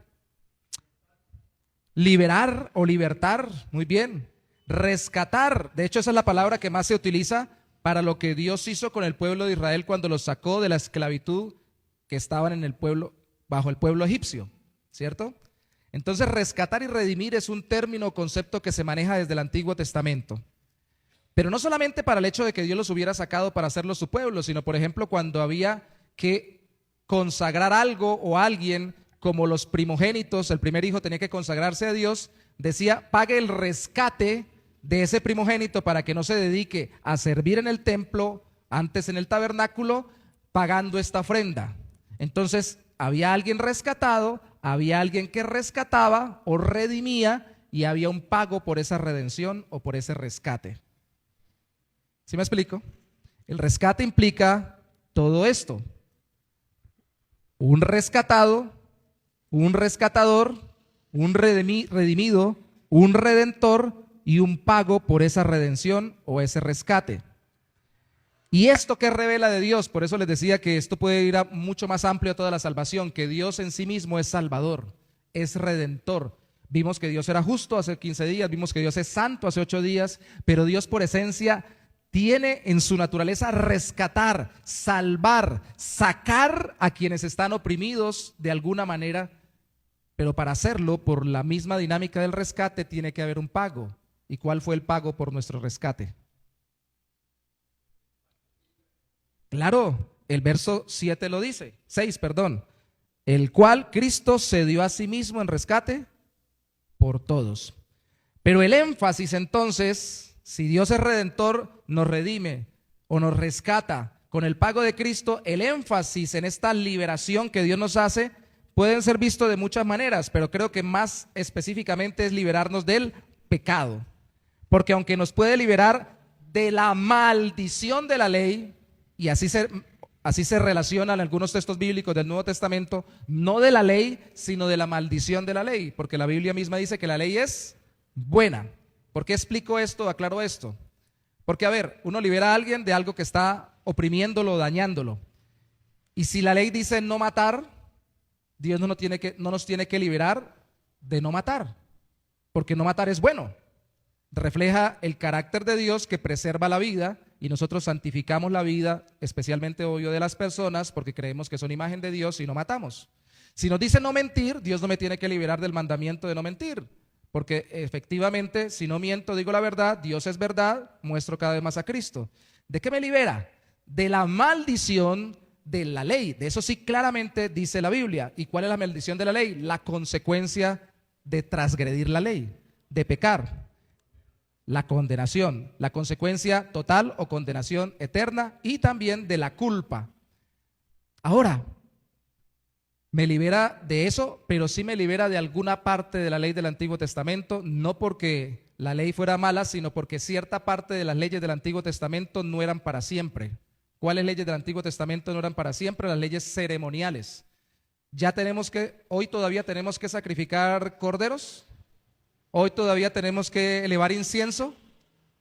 Liberar o libertar, muy bien. Rescatar, de hecho esa es la palabra que más se utiliza para lo que Dios hizo con el pueblo de Israel cuando los sacó de la esclavitud que estaban en el pueblo, bajo el pueblo egipcio, ¿cierto? Entonces rescatar y redimir es un término o concepto que se maneja desde el Antiguo Testamento. Pero no solamente para el hecho de que Dios los hubiera sacado para hacerlos su pueblo, sino por ejemplo cuando había que consagrar algo o alguien, como los primogénitos, el primer hijo tenía que consagrarse a Dios, decía, pague el rescate de ese primogénito para que no se dedique a servir en el templo, antes en el tabernáculo, pagando esta ofrenda. Entonces había alguien rescatado, había alguien que rescataba o redimía y había un pago por esa redención o por ese rescate. ¿Sí me explico? El rescate implica todo esto: un rescatado, un rescatador, un redimido, un redentor y un pago por esa redención o ese rescate. ¿Y esto qué revela de Dios? Por eso les decía que esto puede ir a mucho más amplio a toda la salvación, que Dios en sí mismo es salvador, es redentor. Vimos que Dios era justo hace 15 días, vimos que Dios es santo hace 8 días, pero Dios por esencia tiene en su naturaleza rescatar, salvar, sacar a quienes están oprimidos de alguna manera, pero para hacerlo, por la misma dinámica del rescate, tiene que haber un pago. ¿Y cuál fue el pago por nuestro rescate? Claro, el verso 7 lo dice, 6, perdón, el cual Cristo se dio a sí mismo en rescate por todos. Pero el énfasis entonces, si Dios es redentor, nos redime o nos rescata con el pago de Cristo, el énfasis en esta liberación que Dios nos hace pueden ser vistos de muchas maneras, pero creo que más específicamente es liberarnos del pecado. Porque aunque nos puede liberar de la maldición de la ley, y así se relacionan algunos textos bíblicos del Nuevo Testamento, no de la ley, sino de la maldición de la ley, porque la Biblia misma dice que la ley es buena. ¿Por qué explico esto, aclaro esto? Porque a ver, uno libera a alguien de algo que está oprimiéndolo, dañándolo. Y si la ley dice no matar, Dios no nos tiene que liberar de no matar, porque no matar es bueno. Refleja el carácter de Dios que preserva la vida y nosotros santificamos la vida, especialmente obvio de las personas, porque creemos que son imagen de Dios y no matamos. Si nos dice no mentir, Dios no me tiene que liberar del mandamiento de no mentir, porque efectivamente, si no miento, digo la verdad, Dios es verdad, muestro cada vez más a Cristo. ¿De qué me libera? De la maldición de la ley. De eso sí claramente dice la Biblia. ¿Y cuál es la maldición de la ley? La consecuencia de transgredir la ley, de pecar. La condenación, la consecuencia total o condenación eterna, y también de la culpa. Ahora, me libera de eso, pero sí me libera de alguna parte de la ley del Antiguo Testamento, no porque la ley fuera mala, sino porque cierta parte de las leyes del Antiguo Testamento no eran para siempre. ¿Cuáles leyes del Antiguo Testamento no eran para siempre? Las leyes ceremoniales. Hoy todavía tenemos que sacrificar corderos. Hoy todavía tenemos que elevar incienso.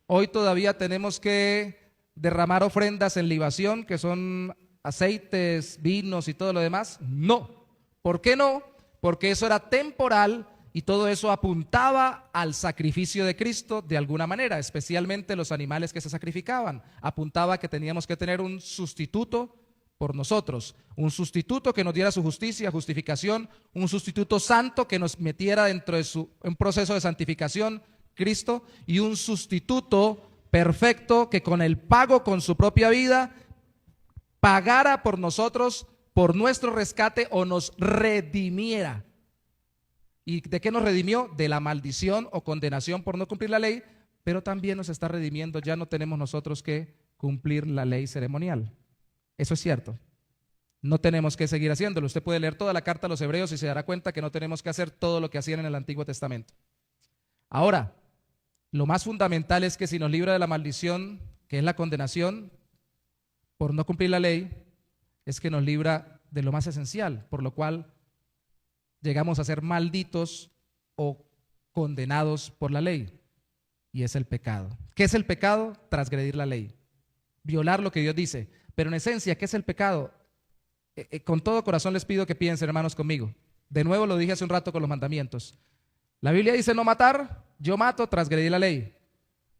Hoy todavía tenemos que derramar ofrendas en libación, que son aceites, vinos y todo lo demás. No. ¿Por qué no? Porque eso era temporal y todo eso apuntaba al sacrificio de Cristo de alguna manera, especialmente los animales que se sacrificaban. Apuntaba a que teníamos que tener un sustituto por nosotros, un sustituto que nos diera su justicia, justificación, un sustituto santo que nos metiera dentro de un proceso de santificación, Cristo, y un sustituto perfecto que con el pago, con su propia vida, pagara por nosotros, por nuestro rescate, o nos redimiera. ¿Y de qué nos redimió? De la maldición o condenación por no cumplir la ley, pero también nos está redimiendo. Ya no tenemos nosotros que cumplir la ley ceremonial. Eso es cierto. No tenemos que seguir haciéndolo. Usted puede leer toda la carta a los Hebreos y se dará cuenta que no tenemos que hacer todo lo que hacían en el Antiguo Testamento. Ahora, lo más fundamental es que si nos libra de la maldición, que es la condenación por no cumplir la ley, es que nos libra de lo más esencial, por lo cual llegamos a ser malditos o condenados por la ley, y es el pecado. ¿Qué es el pecado? Transgredir la ley, violar lo que Dios dice. Pero en esencia, ¿qué es el pecado? Con todo corazón les pido que piensen, hermanos, conmigo. De nuevo lo dije hace un rato con los mandamientos. La Biblia dice no matar, yo mato, transgredí la ley.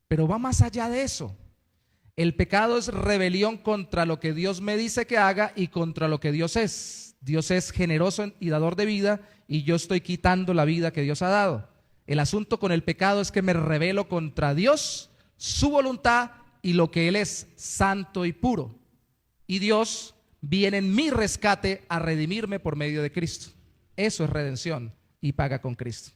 Pero va más allá de eso. El pecado es rebelión contra lo que Dios me dice que haga y contra lo que Dios es. Dios es generoso y dador de vida, y yo estoy quitando la vida que Dios ha dado. El asunto con el pecado es que me rebelo contra Dios, su voluntad y lo que Él es, santo y puro. Y Dios viene en mi rescate a redimirme por medio de Cristo. Eso es redención y paga con Cristo.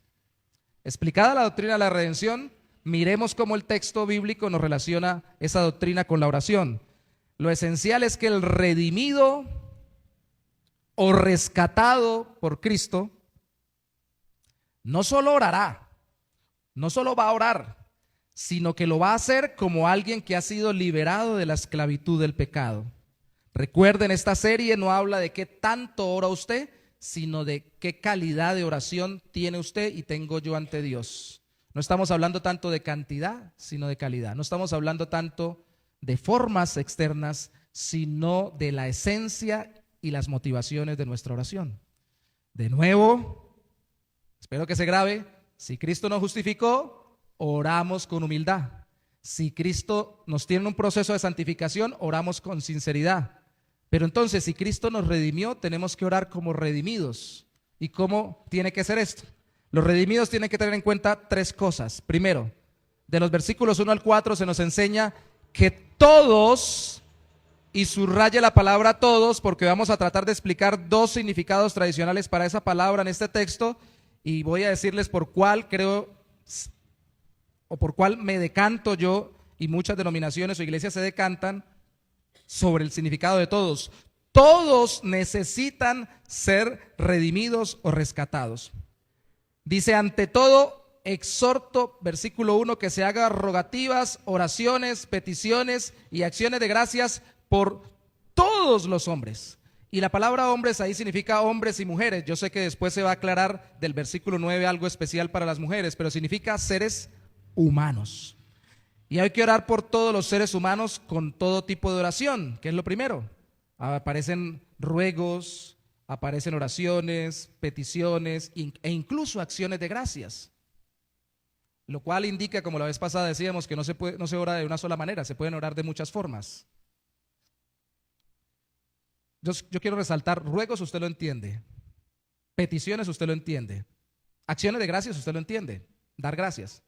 Explicada la doctrina de la redención, miremos cómo el texto bíblico nos relaciona esa doctrina con la oración. Lo esencial es que el redimido o rescatado por Cristo no solo orará, no solo va a orar, sino que lo va a hacer como alguien que ha sido liberado de la esclavitud del pecado. Recuerden, esta serie no habla de qué tanto ora usted, sino de qué calidad de oración tiene usted y tengo yo ante Dios. No estamos hablando tanto de cantidad, sino de calidad. No estamos hablando tanto de formas externas, sino de la esencia y las motivaciones de nuestra oración. De nuevo, espero que se grabe, si Cristo nos justificó, oramos con humildad. Si Cristo nos tiene en un proceso de santificación, oramos con sinceridad. Pero entonces, si Cristo nos redimió, tenemos que orar como redimidos. ¿Y cómo tiene que ser esto? Los redimidos tienen que tener en cuenta tres cosas. Primero, de los versículos 1 al 4 se nos enseña que todos, y subraye la palabra todos, porque vamos a tratar de explicar dos significados tradicionales para esa palabra en este texto, y voy a decirles por cuál creo, o por cuál me decanto yo, y muchas denominaciones o iglesias se decantan sobre el significado de todos. Todos necesitan ser redimidos o rescatados. Dice, ante todo, exhorto, versículo 1, que se haga rogativas, oraciones, peticiones y acciones de gracias por todos los hombres. Y la palabra hombres ahí significa hombres y mujeres. Yo sé que después se va a aclarar del versículo 9 algo especial para las mujeres, pero significa seres humanos. Y hay que orar por todos los seres humanos con todo tipo de oración, que es lo primero. Aparecen ruegos, aparecen oraciones, peticiones e incluso acciones de gracias. Lo cual indica, como la vez pasada decíamos, que no se ora de una sola manera, se pueden orar de muchas formas. Yo quiero resaltar, ruegos usted lo entiende, peticiones usted lo entiende, acciones de gracias usted lo entiende, dar gracias.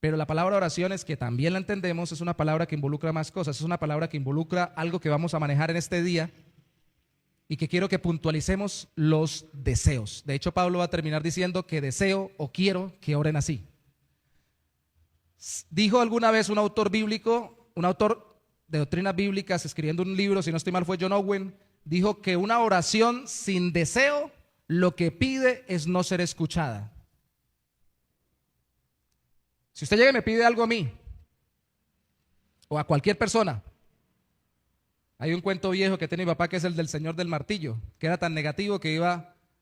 Pero la palabra oraciones, que también la entendemos, es una palabra que involucra más cosas, es una palabra que involucra algo que vamos a manejar en este día y que quiero que puntualicemos: los deseos. De hecho, Pablo va a terminar diciendo que deseo o quiero que oren así. Dijo alguna vez un autor bíblico, un autor de doctrinas bíblicas, escribiendo un libro, si no estoy mal fue John Owen, dijo que una oración sin deseo lo que pide es no ser escuchada. Si usted llega y me pide algo a mí o a cualquier persona, hay un cuento viejo que tiene mi papá que es el del señor del martillo, que era tan negativo que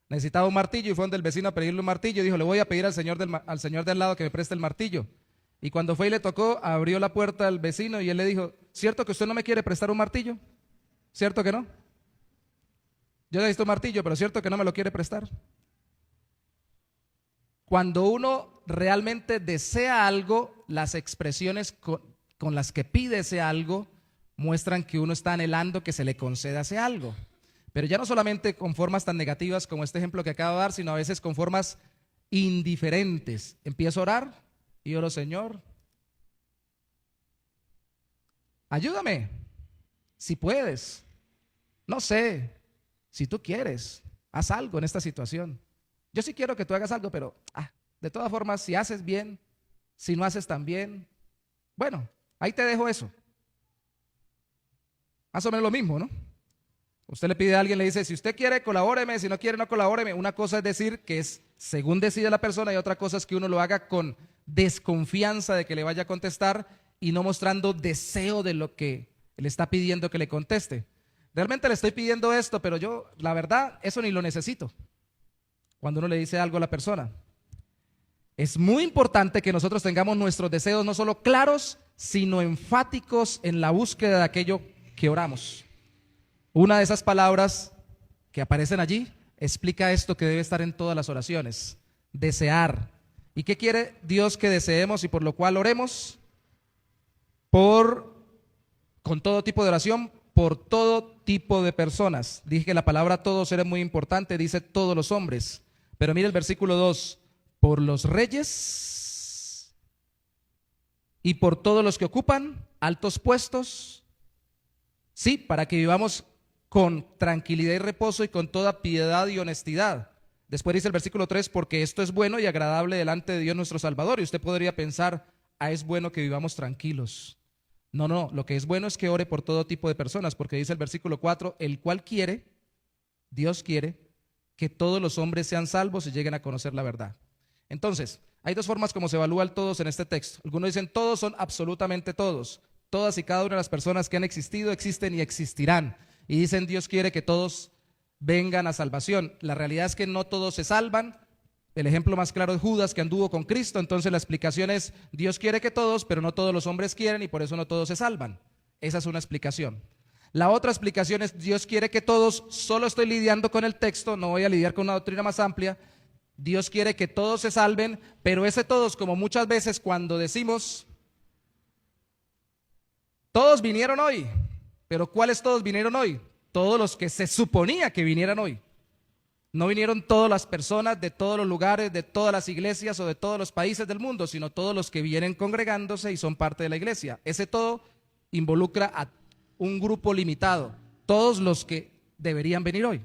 necesitaba un martillo y fue donde el vecino a pedirle un martillo y dijo: le voy a pedir al señor de al lado que me preste el martillo. Y cuando fue y le tocó, abrió la puerta al vecino y él le dijo: ¿cierto que usted no me quiere prestar un martillo? ¿Cierto que no? Yo necesito un martillo, pero ¿cierto que no me lo quiere prestar? Cuando uno realmente desea algo, las expresiones con las que pide ese algo muestran que uno está anhelando que se le conceda ese algo. Pero ya no solamente con formas tan negativas como este ejemplo que acabo de dar, sino a veces con formas indiferentes. Empiezo a orar y oro: Señor, ayúdame, si puedes, no sé, si tú quieres, haz algo en esta situación. Yo sí quiero que tú hagas algo, pero de todas formas, si haces bien, si no haces tan bien, bueno, ahí te dejo eso. Más o menos lo mismo, ¿no? Usted le pide a alguien, le dice: si usted quiere, colabóreme, si no quiere, no colabóreme. Una cosa es decir que es según decide la persona y otra cosa es que uno lo haga con desconfianza de que le vaya a contestar y no mostrando deseo de lo que le está pidiendo que le conteste. Realmente le estoy pidiendo esto, pero yo, la verdad, eso ni lo necesito. Cuando uno le dice algo a la persona, es muy importante que nosotros tengamos nuestros deseos no solo claros, sino enfáticos en la búsqueda de aquello que oramos. Una de esas palabras que aparecen allí explica esto que debe estar en todas las oraciones: desear. ¿Y qué quiere Dios que deseemos y por lo cual oremos? Con todo tipo de oración, por todo tipo de personas. Dije que la palabra todos era muy importante, dice todos los hombres. Pero mire el versículo 2, por los reyes y por todos los que ocupan altos puestos, sí, para que vivamos con tranquilidad y reposo y con toda piedad y honestidad. Después dice el versículo 3, porque esto es bueno y agradable delante de Dios nuestro Salvador. Y usted podría pensar: es bueno que vivamos tranquilos. No, lo que es bueno es que ore por todo tipo de personas, porque dice el versículo 4, el cual quiere, Dios quiere, que todos los hombres sean salvos y lleguen a conocer la verdad. Entonces, hay dos formas como se evalúa el todos en este texto. Algunos dicen todos son absolutamente todos. Todas y cada una de las personas que han existido, existen y existirán. Y dicen Dios quiere que todos vengan a salvación. La realidad es que no todos se salvan. El ejemplo más claro es Judas, que anduvo con Cristo. Entonces la explicación es: Dios quiere que todos, pero no todos los hombres quieren y por eso no todos se salvan. Esa es una explicación. La otra explicación es: Dios quiere que todos, solo estoy lidiando con el texto, no voy a lidiar con una doctrina más amplia. Dios quiere que todos se salven, pero ese todos, como muchas veces cuando decimos todos vinieron hoy, pero ¿cuáles todos vinieron hoy? Todos los que se suponía que vinieran hoy. No vinieron todas las personas de todos los lugares, de todas las iglesias o de todos los países del mundo, sino todos los que vienen congregándose y son parte de la iglesia. Ese todo involucra a un grupo limitado, todos los que deberían venir hoy.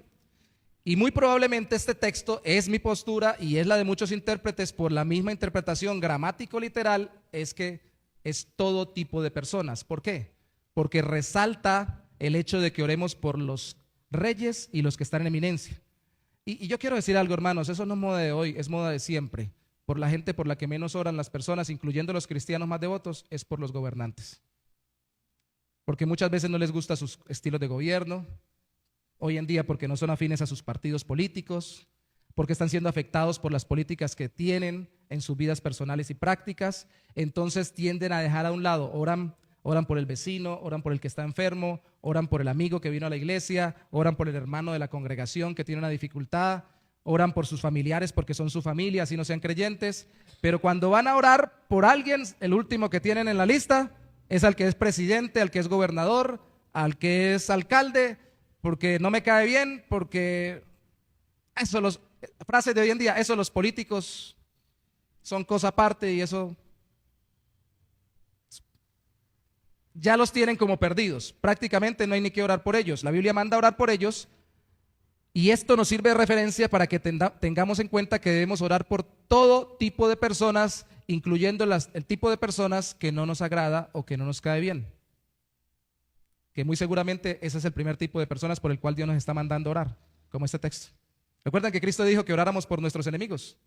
Y muy probablemente este texto, es mi postura y es la de muchos intérpretes por la misma interpretación gramático-literal, es que es todo tipo de personas. ¿Por qué? Porque resalta el hecho de que oremos por los reyes y los que están en eminencia. Y yo quiero decir algo, hermanos, eso no es moda de hoy, es moda de siempre. Por la gente por la que menos oran las personas, incluyendo los cristianos más devotos, es por los gobernantes. Porque muchas veces no les gusta sus estilos de gobierno, hoy en día porque no son afines a sus partidos políticos, porque están siendo afectados por las políticas que tienen en sus vidas personales y prácticas. Entonces tienden a dejar a un lado, oran por el vecino, oran por el que está enfermo, oran por el amigo que vino a la iglesia, oran por el hermano de la congregación que tiene una dificultad, oran por sus familiares porque son su familia, así no sean creyentes, pero cuando van a orar por alguien, el último que tienen en la lista es al que es presidente, al que es gobernador, al que es alcalde, porque no me cae bien, porque eso frases de hoy en día, eso los políticos son cosa aparte y eso ya los tienen como perdidos. Prácticamente no hay ni que orar por ellos. La Biblia manda a orar por ellos y esto nos sirve de referencia para que tengamos en cuenta que debemos orar por todo tipo de personas, incluyendo el tipo de personas que no nos agrada o que no nos cae bien. Que muy seguramente ese es el primer tipo de personas por el cual Dios nos está mandando a orar, como este texto. ¿Recuerdan que Cristo dijo que oráramos por nuestros enemigos?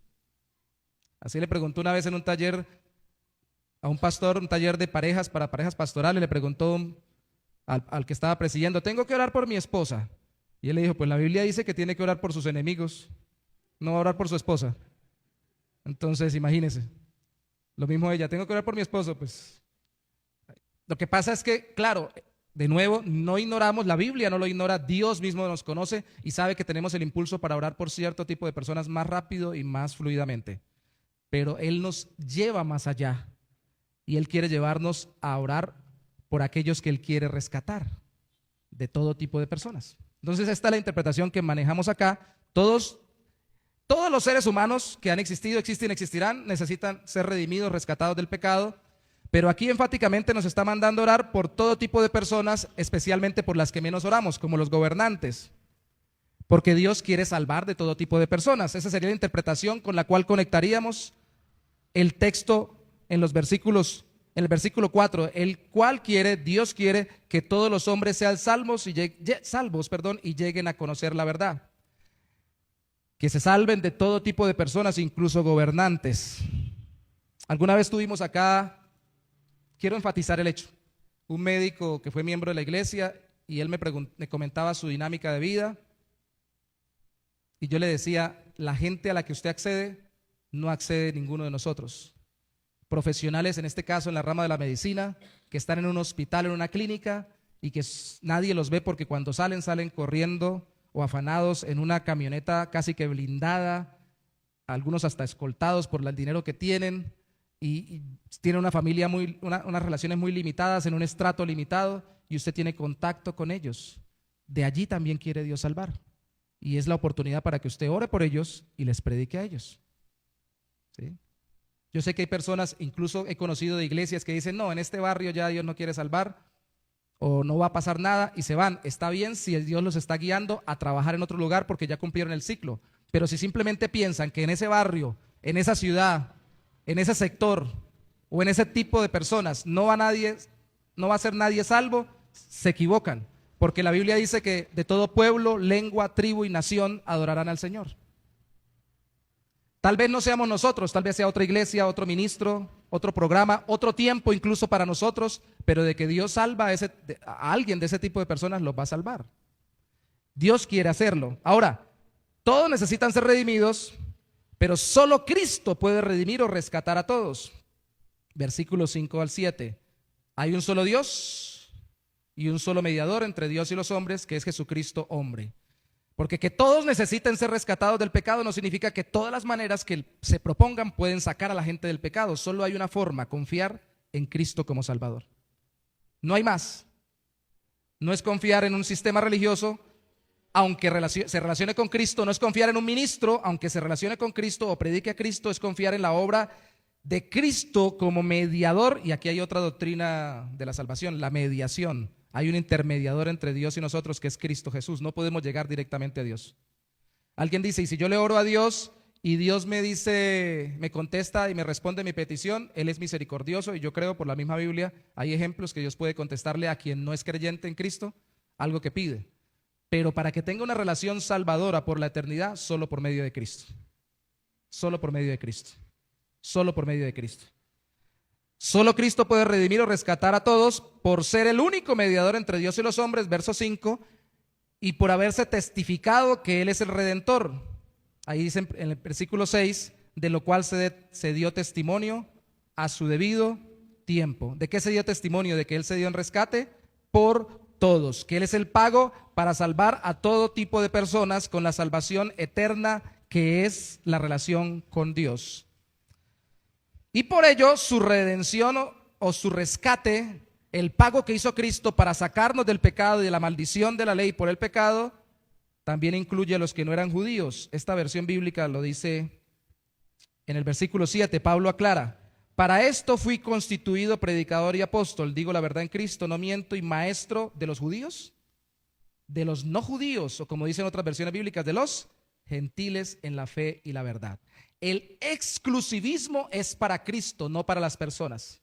Así le preguntó una vez en un taller a un pastor, un taller de parejas para parejas pastorales, le preguntó al que estaba presidiendo, tengo que orar por mi esposa. Y él le dijo, pues la Biblia dice que tiene que orar por sus enemigos, no va a orar por su esposa. Entonces, imagínense, lo mismo ella, tengo que orar por mi esposo, pues. Lo que pasa es que, claro, de nuevo, no ignoramos, la Biblia no lo ignora, Dios mismo nos conoce y sabe que tenemos el impulso para orar por cierto tipo de personas más rápido y más fluidamente. Pero Él nos lleva más allá y Él quiere llevarnos a orar por aquellos que Él quiere rescatar de todo tipo de personas. Entonces esta es la interpretación que manejamos acá. Todos los seres humanos que han existido, existen, existirán, necesitan ser redimidos, rescatados del pecado. Pero aquí enfáticamente nos está mandando a orar por todo tipo de personas, especialmente por las que menos oramos, como los gobernantes. Porque Dios quiere salvar de todo tipo de personas. Esa sería la interpretación con la cual conectaríamos el texto en los versículos, en el versículo 4, el cual Dios quiere que todos los hombres sean salvos y lleguen a conocer la verdad. Que se salven de todo tipo de personas, incluso gobernantes. Alguna vez tuvimos acá, quiero enfatizar el hecho, un médico que fue miembro de la iglesia y él me comentaba su dinámica de vida y yo le decía, la gente a la que usted accede, no accede ninguno de nosotros. Profesionales, en este caso en la rama de la medicina, que están en un hospital, en una clínica y que nadie los ve porque cuando salen corriendo o afanados en una camioneta casi que blindada, algunos hasta escoltados por el dinero que tienen. Y tiene una familia unas relaciones muy limitadas, en un estrato limitado, y usted tiene contacto con ellos. De allí también quiere Dios salvar. Y es la oportunidad para que usted ore por ellos y les predique a ellos. ¿Sí? Yo sé que hay personas, incluso he conocido de iglesias que dicen, no, en este barrio ya Dios no quiere salvar, o no va a pasar nada, y se van. Está bien si Dios los está guiando a trabajar en otro lugar porque ya cumplieron el ciclo. Pero si simplemente piensan que en ese barrio, en esa ciudad, en ese sector o en ese tipo de personas no va a ser nadie salvo, se equivocan, porque la Biblia dice que de todo pueblo, lengua, tribu y nación adorarán al Señor. Tal vez no seamos nosotros, tal vez sea otra iglesia, otro ministro, otro programa, otro tiempo incluso para nosotros, pero de que Dios salva a alguien de ese tipo de personas, los va a salvar. Dios quiere hacerlo. Ahora, todos necesitan ser redimidos, pero solo Cristo puede redimir o rescatar a todos. Versículos 5 al 7. Hay un solo Dios y un solo mediador entre Dios y los hombres, que es Jesucristo hombre. Porque que todos necesiten ser rescatados del pecado no significa que todas las maneras que se propongan pueden sacar a la gente del pecado. Solo hay una forma, confiar en Cristo como Salvador. No hay más. No es confiar en un sistema religioso, aunque se relacione con Cristo. No es confiar en un ministro, aunque se relacione con Cristo o predique a Cristo. Es confiar en la obra de Cristo como mediador. Y aquí hay otra doctrina de la salvación, la mediación. Hay un intermediador entre Dios y nosotros, que es Cristo Jesús. No podemos llegar directamente a Dios. Alguien dice, y si yo le oro a Dios y Dios me contesta y me responde mi petición, Él es misericordioso. Y yo creo, por la misma Biblia, hay ejemplos que Dios puede contestarle a quien no es creyente en Cristo algo que pide. Pero para que tenga una relación salvadora por la eternidad, solo por medio de Cristo. Solo por medio de Cristo. Solo por medio de Cristo. Solo Cristo puede redimir o rescatar a todos por ser el único mediador entre Dios y los hombres, verso 5, y por haberse testificado que Él es el Redentor. Ahí dice en el versículo 6, de lo cual se dio testimonio a su debido tiempo. ¿De qué se dio testimonio? De que Él se dio en rescate por todos, que Él es el pago para salvar a todo tipo de personas con la salvación eterna que es la relación con Dios. Y por ello su redención o su rescate, el pago que hizo Cristo para sacarnos del pecado y de la maldición de la ley por el pecado, también incluye a los que no eran judíos. Esta versión bíblica lo dice en el versículo 7, Pablo aclara: para esto fui constituido predicador y apóstol, digo la verdad en Cristo, no miento, y maestro de los judíos, de los no judíos, o como dicen otras versiones bíblicas, de los gentiles en la fe y la verdad. El exclusivismo es para Cristo, no para las personas.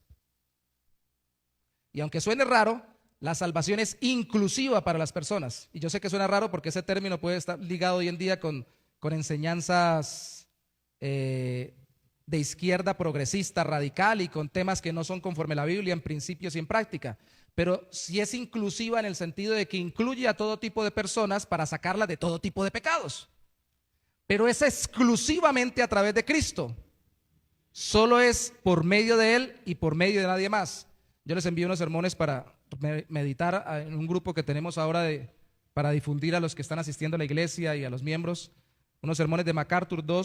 Y aunque suene raro, la salvación es inclusiva para las personas. Y yo sé que suena raro porque ese término puede estar ligado hoy en día con enseñanzas de izquierda progresista, radical, y con temas que no son conforme a la Biblia en principios y en práctica. Pero sí es inclusiva en el sentido de que incluye a todo tipo de personas para sacarlas de todo tipo de pecados. Pero es exclusivamente a través de Cristo. Solo es por medio de Él y por medio de nadie más. Yo les envío unos sermones para meditar en un grupo que tenemos ahora para difundir a los que están asistiendo a la iglesia y a los miembros. Unos sermones de MacArthur II,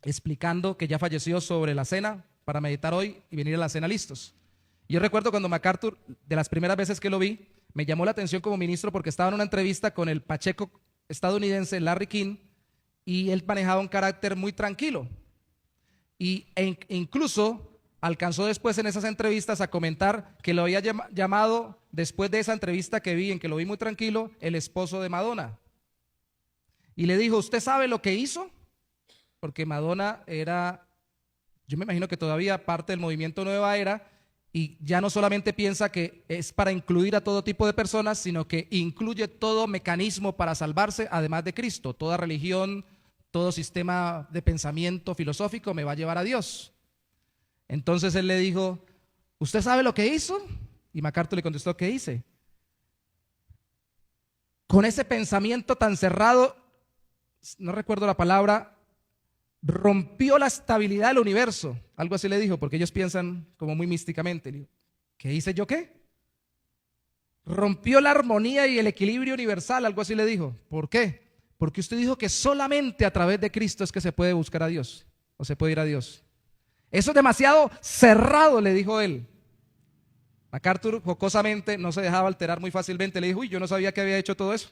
explicando que ya falleció, sobre la cena, para meditar hoy y venir a la cena listos. Yo recuerdo cuando MacArthur, de las primeras veces que lo vi, me llamó la atención como ministro porque estaba en una entrevista con el pacheco estadounidense Larry King, y él manejaba un carácter muy tranquilo. Incluso alcanzó después en esas entrevistas a comentar que lo había llamado, después de esa entrevista que vi, en que lo vi muy tranquilo, el esposo de Madonna. Y le dijo: ¿usted sabe lo que hizo? Porque Madonna era, yo me imagino que todavía parte del movimiento Nueva Era, y ya no solamente piensa que es para incluir a todo tipo de personas, sino que incluye todo mecanismo para salvarse, además de Cristo. Toda religión, todo sistema de pensamiento filosófico me va a llevar a Dios. Entonces él le dijo: ¿usted sabe lo que hizo? Y MacArthur le contestó: ¿qué hice? Con ese pensamiento tan cerrado, no recuerdo la palabra, rompió la estabilidad del universo, algo así le dijo, porque ellos piensan como muy místicamente. Le dijo: ¿qué hice yo qué? Rompió la armonía y el equilibrio universal, algo así le dijo. ¿Por qué? Porque usted dijo que solamente a través de Cristo es que se puede buscar a Dios, o se puede ir a Dios. Eso es demasiado cerrado, le dijo él. MacArthur jocosamente, no se dejaba alterar muy fácilmente, le dijo: uy, yo no sabía que había hecho todo eso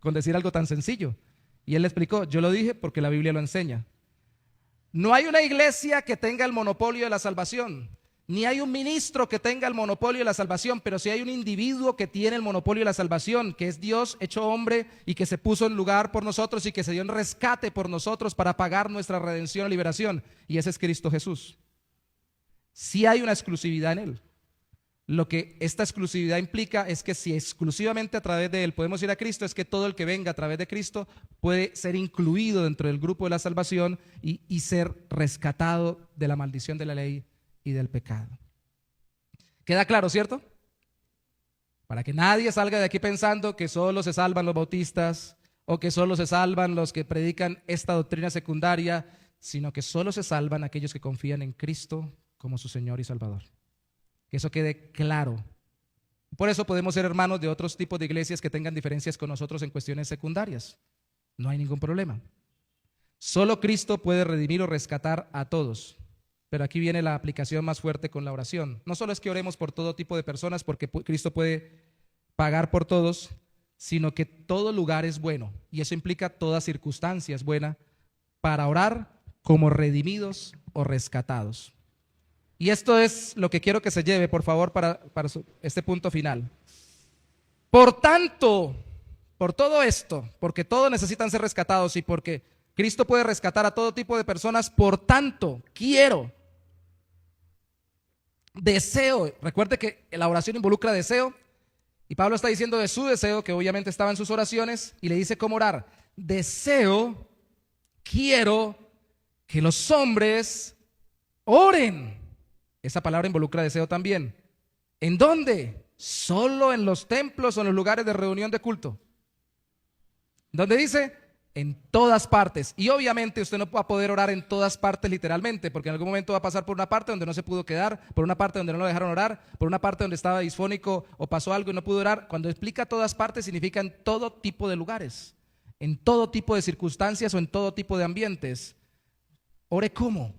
con decir algo tan sencillo. Y él le explicó: yo lo dije porque la Biblia lo enseña. No hay una iglesia que tenga el monopolio de la salvación, ni hay un ministro que tenga el monopolio de la salvación, pero sí hay un individuo que tiene el monopolio de la salvación, que es Dios hecho hombre y que se puso en lugar por nosotros y que se dio en rescate por nosotros para pagar nuestra redención y liberación, y ese es Cristo Jesús. Sí hay una exclusividad en Él. Lo que esta exclusividad implica es que si exclusivamente a través de Él podemos ir a Cristo, es que todo el que venga a través de Cristo puede ser incluido dentro del grupo de la salvación y ser rescatado de la maldición de la ley y del pecado. ¿Queda claro, cierto? Para que nadie salga de aquí pensando que solo se salvan los bautistas o que solo se salvan los que predican esta doctrina secundaria, sino que solo se salvan aquellos que confían en Cristo como su Señor y Salvador. Que eso quede claro. Por eso podemos ser hermanos de otros tipos de iglesias que tengan diferencias con nosotros en cuestiones secundarias. No hay ningún problema. Solo Cristo puede redimir o rescatar a todos. Pero aquí viene la aplicación más fuerte con la oración. No solo es que oremos por todo tipo de personas, porque Cristo puede pagar por todos, sino que todo lugar es bueno. Y eso implica toda circunstancia es buena para orar como redimidos o rescatados. Y esto es lo que quiero que se lleve, por favor, para este punto final. Por tanto, por todo esto, porque todos necesitan ser rescatados y porque Cristo puede rescatar a todo tipo de personas, por tanto, deseo, recuerde que la oración involucra deseo, y Pablo está diciendo de su deseo, que obviamente estaba en sus oraciones, y le dice cómo orar. Quiero que los hombres oren. Esa palabra involucra deseo también. ¿En dónde? ¿Solo en los templos o en los lugares de reunión de culto? ¿Dónde dice? En todas partes. Y obviamente usted no va a poder orar en todas partes literalmente, porque en algún momento va a pasar por una parte donde no se pudo quedar, por una parte donde no lo dejaron orar, por una parte donde estaba disfónico o pasó algo y no pudo orar. Cuando explica todas partes, significa en todo tipo de lugares. en todo tipo de circunstancias o en todo tipo de ambientes. Ore cómo.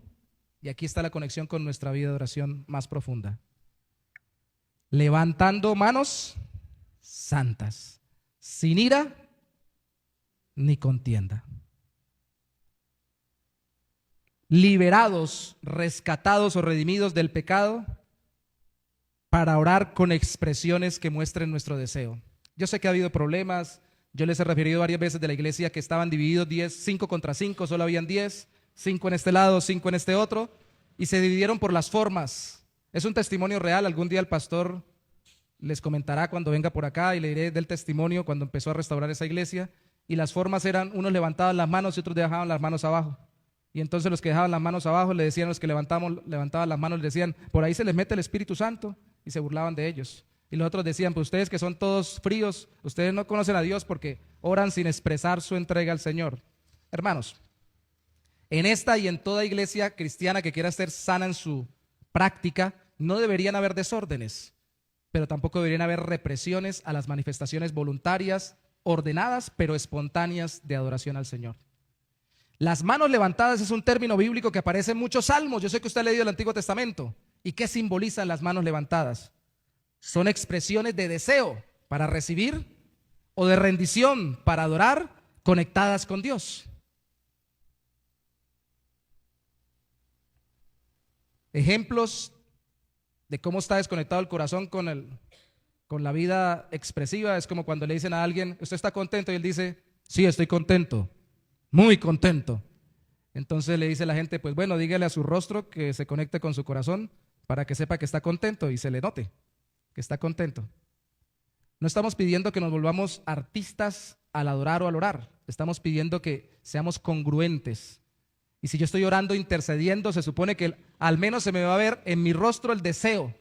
Y aquí está la conexión con nuestra vida de oración más profunda. Levantando manos santas, sin ira ni contienda. Liberados, rescatados o redimidos del pecado, para orar con expresiones que muestren nuestro deseo. Yo sé que ha habido problemas. Yo les he referido varias veces de la iglesia que estaban divididos 5 contra 5, solo habían 10, 5 en este lado, 5 en este otro, y se dividieron por las formas. Es un testimonio real. Algún día el pastor les comentará cuando venga por acá y le diré del testimonio cuando empezó a restaurar esa iglesia. Y las formas eran, unos levantaban las manos y otros dejaban las manos abajo. Y entonces los que dejaban las manos abajo le decían a los que levantaban las manos, les decían, por ahí se les mete el Espíritu Santo, y se burlaban de ellos. Y los otros decían, pues ustedes que son todos fríos, ustedes no conocen a Dios porque oran sin expresar su entrega al Señor. Hermanos, en esta y en toda iglesia cristiana que quiera ser sana en su práctica, no deberían haber desórdenes, pero tampoco deberían haber represiones a las manifestaciones voluntarias, ordenadas, pero espontáneas de adoración al Señor. Las manos levantadas es un término bíblico que aparece en muchos salmos. Yo sé que usted ha leído el Antiguo Testamento. ¿Y qué simbolizan las manos levantadas? Son expresiones de deseo para recibir o de rendición para adorar, conectadas con Dios. Ejemplos de cómo está desconectado el corazón con la vida expresiva es como cuando le dicen a alguien, ¿usted está contento? Y él dice, sí, estoy contento, muy contento. Entonces le dice la gente, pues bueno, dígale a su rostro que se conecte con su corazón para que sepa que está contento y se le note que está contento. No estamos pidiendo que nos volvamos artistas al adorar o al orar. Estamos pidiendo que seamos congruentes. Y si yo estoy orando, intercediendo, se supone que al menos se me va a ver en mi rostro el deseo.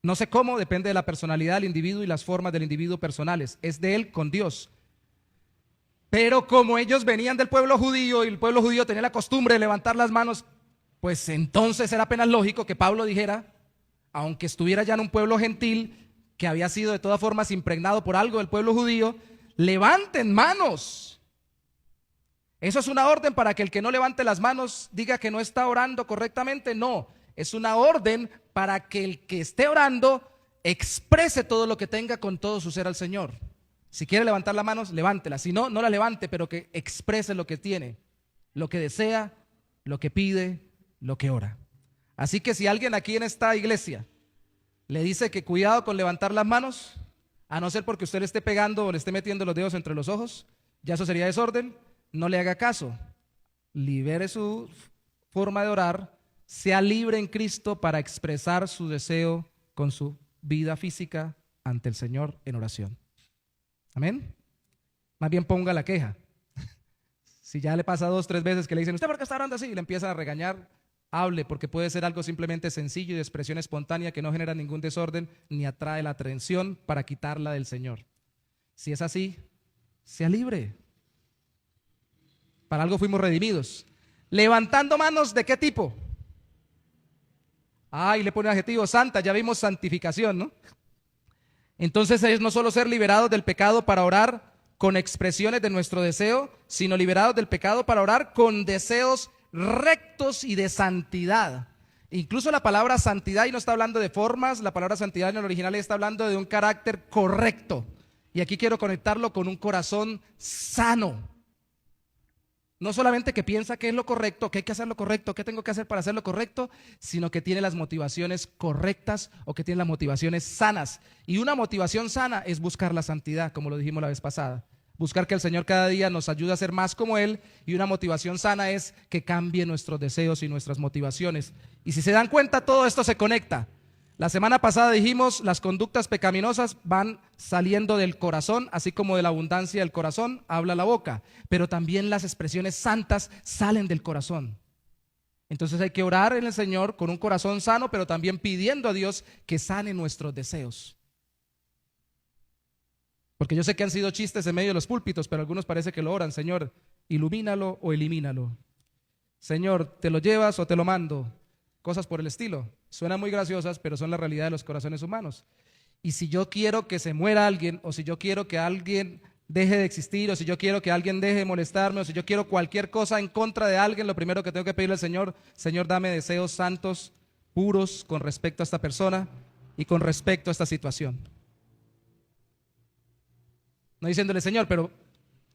No sé cómo, depende de la personalidad del individuo y las formas del individuo personales. Es de él con Dios. Pero como ellos venían del pueblo judío y el pueblo judío tenía la costumbre de levantar las manos, pues entonces era apenas lógico que Pablo dijera, aunque estuviera ya en un pueblo gentil, que había sido de todas formas impregnado por algo del pueblo judío, levanten manos. ¿Eso es una orden para que el que no levante las manos diga que no está orando correctamente? No, es una orden para que el que esté orando exprese todo lo que tenga con todo su ser al Señor. Si quiere levantar las manos, levántela. Si no, no la levante, pero que exprese lo que tiene, lo que desea, lo que pide, lo que ora. Así que si alguien aquí en esta iglesia le dice que cuidado con levantar las manos, a no ser porque usted le esté pegando o le esté metiendo los dedos entre los ojos, ya eso sería desorden, no le haga caso. Libere su forma de orar, sea libre en Cristo para expresar su deseo con su vida física ante el Señor en oración. Amén. Más bien ponga la queja. Si ya le pasa 2 o 3 veces que le dicen, ¿usted por qué está orando así? Y le empiezan a regañar, hable, porque puede ser algo simplemente sencillo y de expresión espontánea que no genera ningún desorden ni atrae la atención para quitarla del Señor. Si es así, sea libre. Para algo fuimos redimidos. Levantando manos, ¿de qué tipo? Y le pone adjetivo, santa, ya vimos santificación, ¿no? Entonces es no solo ser liberados del pecado para orar con expresiones de nuestro deseo, sino liberados del pecado para orar con deseos rectos y de santidad. Incluso la palabra santidad, y no está hablando de formas, la palabra santidad en el original está hablando de un carácter correcto. Y aquí quiero conectarlo con un corazón sano. No solamente que piensa que es lo correcto, que hay que hacer lo correcto, que tengo que hacer para hacer lo correcto, sino que tiene las motivaciones correctas o que tiene las motivaciones sanas. Y una motivación sana es buscar la santidad, como lo dijimos la vez pasada. Buscar que el Señor cada día nos ayude a ser más como Él, y una motivación sana es que cambie nuestros deseos y nuestras motivaciones. Y si se dan cuenta, todo esto se conecta. La semana pasada dijimos, las conductas pecaminosas van saliendo del corazón, así como de la abundancia del corazón habla la boca, pero también las expresiones santas salen del corazón. Entonces hay que orar en el Señor con un corazón sano, pero también pidiendo a Dios que sane nuestros deseos. Porque yo sé que han sido chistes en medio de los púlpitos, pero algunos parece que lo oran, Señor, ilumínalo o elimínalo. Señor, ¿te lo llevas o te lo mando? Cosas por el estilo. Suenan muy graciosas, pero son la realidad de los corazones humanos. Y si yo quiero que se muera alguien, o si yo quiero que alguien deje de existir, o si yo quiero que alguien deje de molestarme, o si yo quiero cualquier cosa en contra de alguien, lo primero que tengo que pedirle al Señor: Señor, dame deseos santos, puros con respecto a esta persona y con respecto a esta situación. No diciéndole: Señor, pero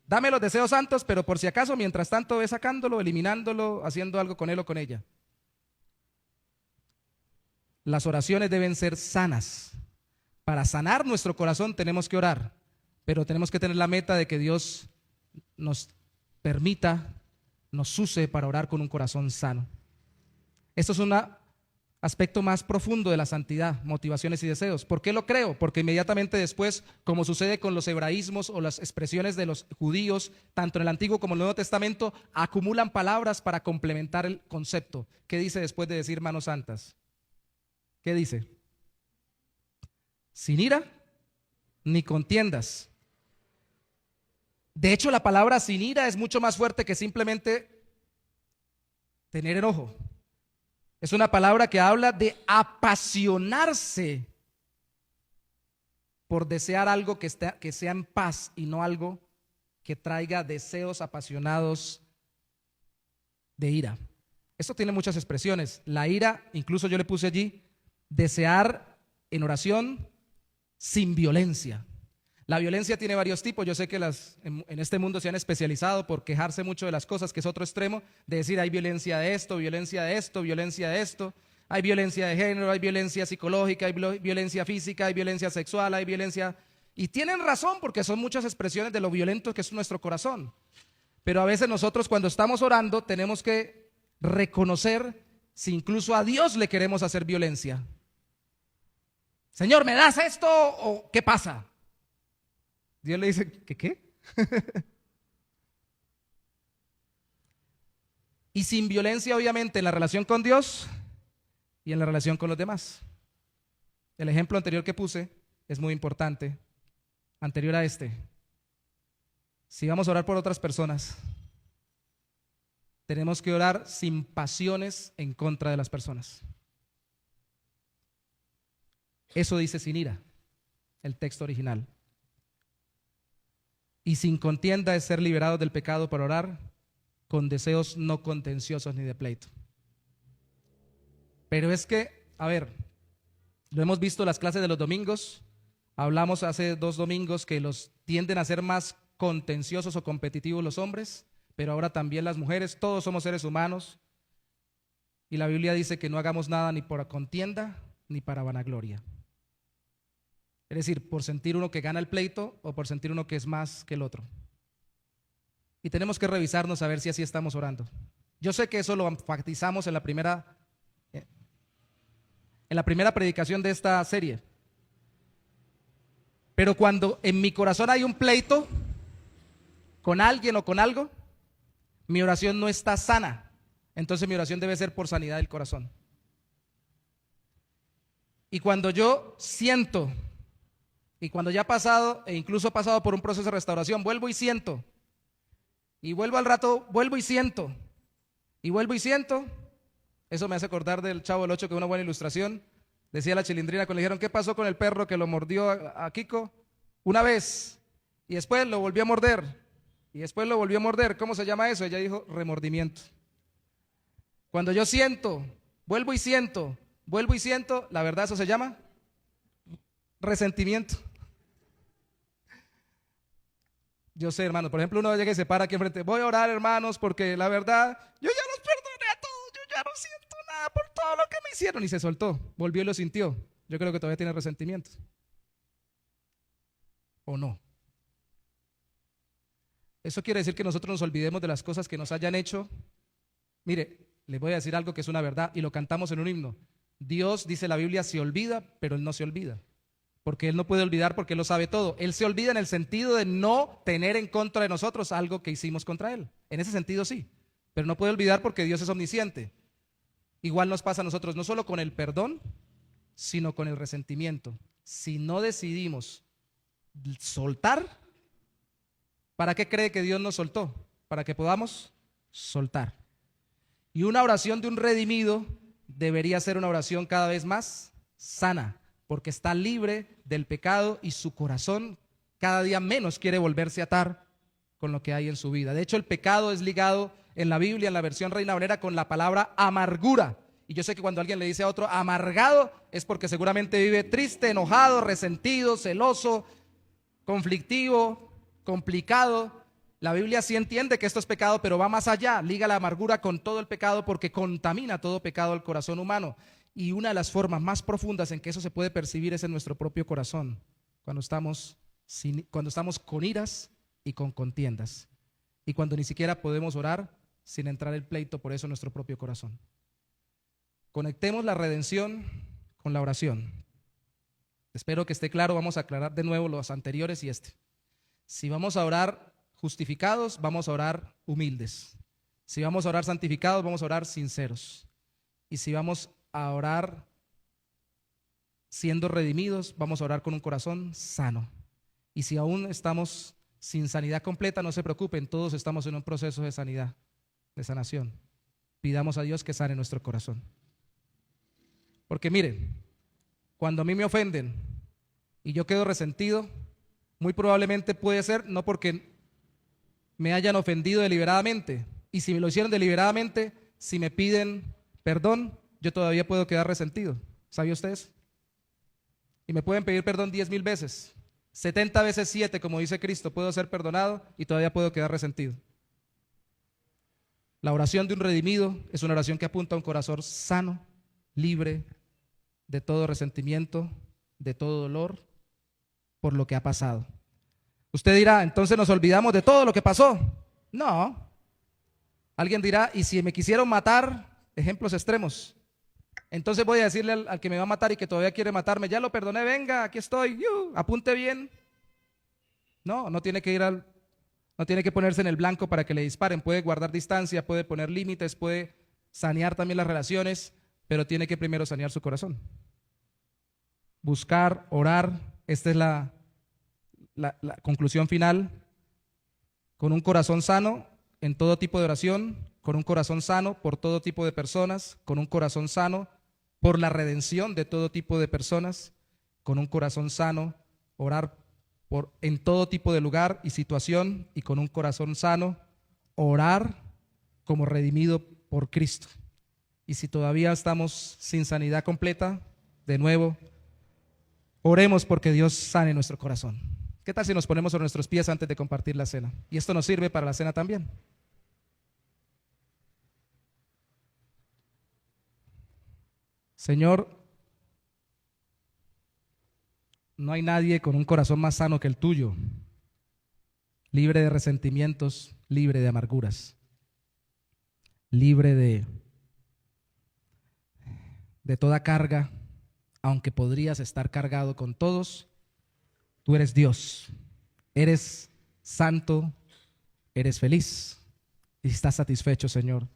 dame los deseos santos, pero por si acaso, mientras tanto, ve sacándolo, eliminándolo, haciendo algo con él o con ella. Las oraciones deben ser sanas. Para sanar nuestro corazón tenemos que orar, pero tenemos que tener la meta de que Dios nos permita, nos use para orar con un corazón sano. Esto es un aspecto más profundo de la santidad, motivaciones y deseos. ¿Por qué lo creo? Porque inmediatamente después, como sucede con los hebraísmos o las expresiones de los judíos, tanto en el Antiguo como en el Nuevo Testamento, acumulan palabras para complementar el concepto. ¿Qué dice después de decir manos santas? ¿Qué dice? Sin ira ni contiendas. De hecho, la palabra sin ira es mucho más fuerte que simplemente tener enojo. Es una palabra que habla de apasionarse por desear algo que sea en paz y no algo que traiga deseos apasionados de ira. Esto tiene muchas expresiones. La ira, incluso yo le puse allí, desear en oración sin violencia. La violencia tiene varios tipos. Yo sé que en este mundo se han especializado por quejarse mucho de las cosas, que es otro extremo, de decir hay violencia de esto, violencia de esto, violencia de esto. Hay violencia de género, hay violencia psicológica, hay violencia física, hay violencia sexual, hay violencia... Y tienen razón, porque son muchas expresiones de lo violento que es nuestro corazón. Pero a veces nosotros, cuando estamos orando, tenemos que reconocer si incluso a Dios le queremos hacer violencia. Señor, ¿me das esto o qué pasa? Dios le dice: ¿qué? Y sin violencia, obviamente, en la relación con Dios y en la relación con los demás. El ejemplo anterior que puse es muy importante, anterior a este. Si vamos a orar por otras personas, tenemos que orar sin pasiones en contra de las personas. Eso dice sin ira, el texto original. Y sin contienda es ser liberados del pecado para orar con deseos no contenciosos ni de pleito. Pero es que, a ver, lo hemos visto en las clases de los domingos. Hablamos hace 2 domingos que los tienden a ser más contenciosos o competitivos los hombres, pero ahora también las mujeres. Todos somos seres humanos y la Biblia dice que no hagamos nada ni por contienda ni para vanagloria. Es decir, por sentir uno que gana el pleito o por sentir uno que es más que el otro. Y tenemos que revisarnos a ver si así estamos orando. Yo sé que eso lo enfatizamos en la primera predicación de esta serie. Pero cuando en mi corazón hay un pleito con alguien o con algo, mi oración no está sana. Entonces mi oración debe ser por sanidad del corazón. Y cuando yo siento, y cuando ya he pasado, e incluso he pasado por un proceso de restauración, vuelvo y siento, y vuelvo al rato, vuelvo y siento, y vuelvo y siento. Eso me hace acordar del Chavo del Ocho, que es una buena ilustración. Decía la Chilindrina cuando le dijeron: ¿qué pasó con el perro que lo mordió a Kiko? Una vez, y después lo volvió a morder, y después lo volvió a morder. ¿Cómo se llama eso? Ella dijo: remordimiento. Cuando yo siento, vuelvo y siento, la verdad eso se llama resentimiento. Yo sé, hermanos, por ejemplo, uno llega y se para aquí enfrente: voy a orar, hermanos, porque la verdad, yo ya los perdoné a todos, yo ya no siento nada por todo lo que me hicieron. Y se soltó, volvió y lo sintió. Yo creo que todavía tiene resentimiento. ¿O no? Eso quiere decir que nosotros nos olvidemos de las cosas que nos hayan hecho. Mire, les voy a decir algo que es una verdad y lo cantamos en un himno. Dios, dice la Biblia, se olvida, pero Él no se olvida. Porque Él no puede olvidar, porque Él lo sabe todo. Él se olvida en el sentido de no tener en contra de nosotros algo que hicimos contra Él. En ese sentido sí, pero no puede olvidar porque Dios es omnisciente. Igual nos pasa a nosotros, no solo con el perdón, sino con el resentimiento. Si no decidimos soltar, ¿para qué cree que Dios nos soltó? Para que podamos soltar. Y una oración de un redimido debería ser una oración cada vez más sana, porque está libre del pecado y su corazón cada día menos quiere volverse a atar con lo que hay en su vida. De hecho, el pecado es ligado en la Biblia, en la versión Reina Valera, con la palabra amargura. Y yo sé que cuando alguien le dice a otro amargado, es porque seguramente vive triste, enojado, resentido, celoso, conflictivo, complicado. La Biblia sí entiende que esto es pecado, pero va más allá, liga la amargura con todo el pecado porque contamina todo pecado al corazón humano. Y una de las formas más profundas en que eso se puede percibir es en nuestro propio corazón, cuando estamos con iras y con contiendas, y cuando ni siquiera podemos orar sin entrar el pleito por eso en nuestro propio corazón. Conectemos la redención con la oración. Espero que esté claro. Vamos a aclarar de nuevo los anteriores y este. Si vamos a orar justificados, vamos a orar humildes. Si vamos a orar santificados, vamos a orar sinceros. Y si vamos a orar siendo redimidos, vamos a orar con un corazón sano. Y si aún estamos sin sanidad completa, no se preocupen, todos estamos en un proceso de sanidad, de sanación. Pidamos a Dios que sane nuestro corazón. Porque miren, cuando a mí me ofenden y yo quedo resentido, muy probablemente puede ser no porque me hayan ofendido deliberadamente. Y si me lo hicieron deliberadamente, si me piden perdón, yo todavía puedo quedar resentido. ¿Sabía ustedes? Y me pueden pedir perdón 10,000 veces. 70 veces 7, como dice Cristo, puedo ser perdonado y todavía puedo quedar resentido. La oración de un redimido es una oración que apunta a un corazón sano, libre de todo resentimiento, de todo dolor por lo que ha pasado. Usted dirá, entonces nos olvidamos de todo lo que pasó. No. Alguien dirá, y si me quisieron matar, ejemplos extremos, entonces voy a decirle al que me va a matar y que todavía quiere matarme, ya lo perdoné, venga, aquí estoy, apunte bien. No tiene que no tiene que ponerse en el blanco para que le disparen, puede guardar distancia, puede poner límites, puede sanear también las relaciones, pero tiene que primero sanear su corazón. Buscar, orar, esta es la conclusión final, con un corazón sano en todo tipo de oración, con un corazón sano por todo tipo de personas, con un corazón sano por la redención de todo tipo de personas, con un corazón sano, orar en todo tipo de lugar y situación, y con un corazón sano, orar como redimido por Cristo. Y si todavía estamos sin sanidad completa, de nuevo, oremos porque Dios sane nuestro corazón. ¿Qué tal si nos ponemos sobre nuestros pies antes de compartir la cena? Y esto nos sirve para la cena también. Señor, no hay nadie con un corazón más sano que el tuyo, libre de resentimientos, libre de amarguras, libre de toda carga, aunque podrías estar cargado con todos. Tú eres Dios, eres santo, eres feliz y estás satisfecho, Señor.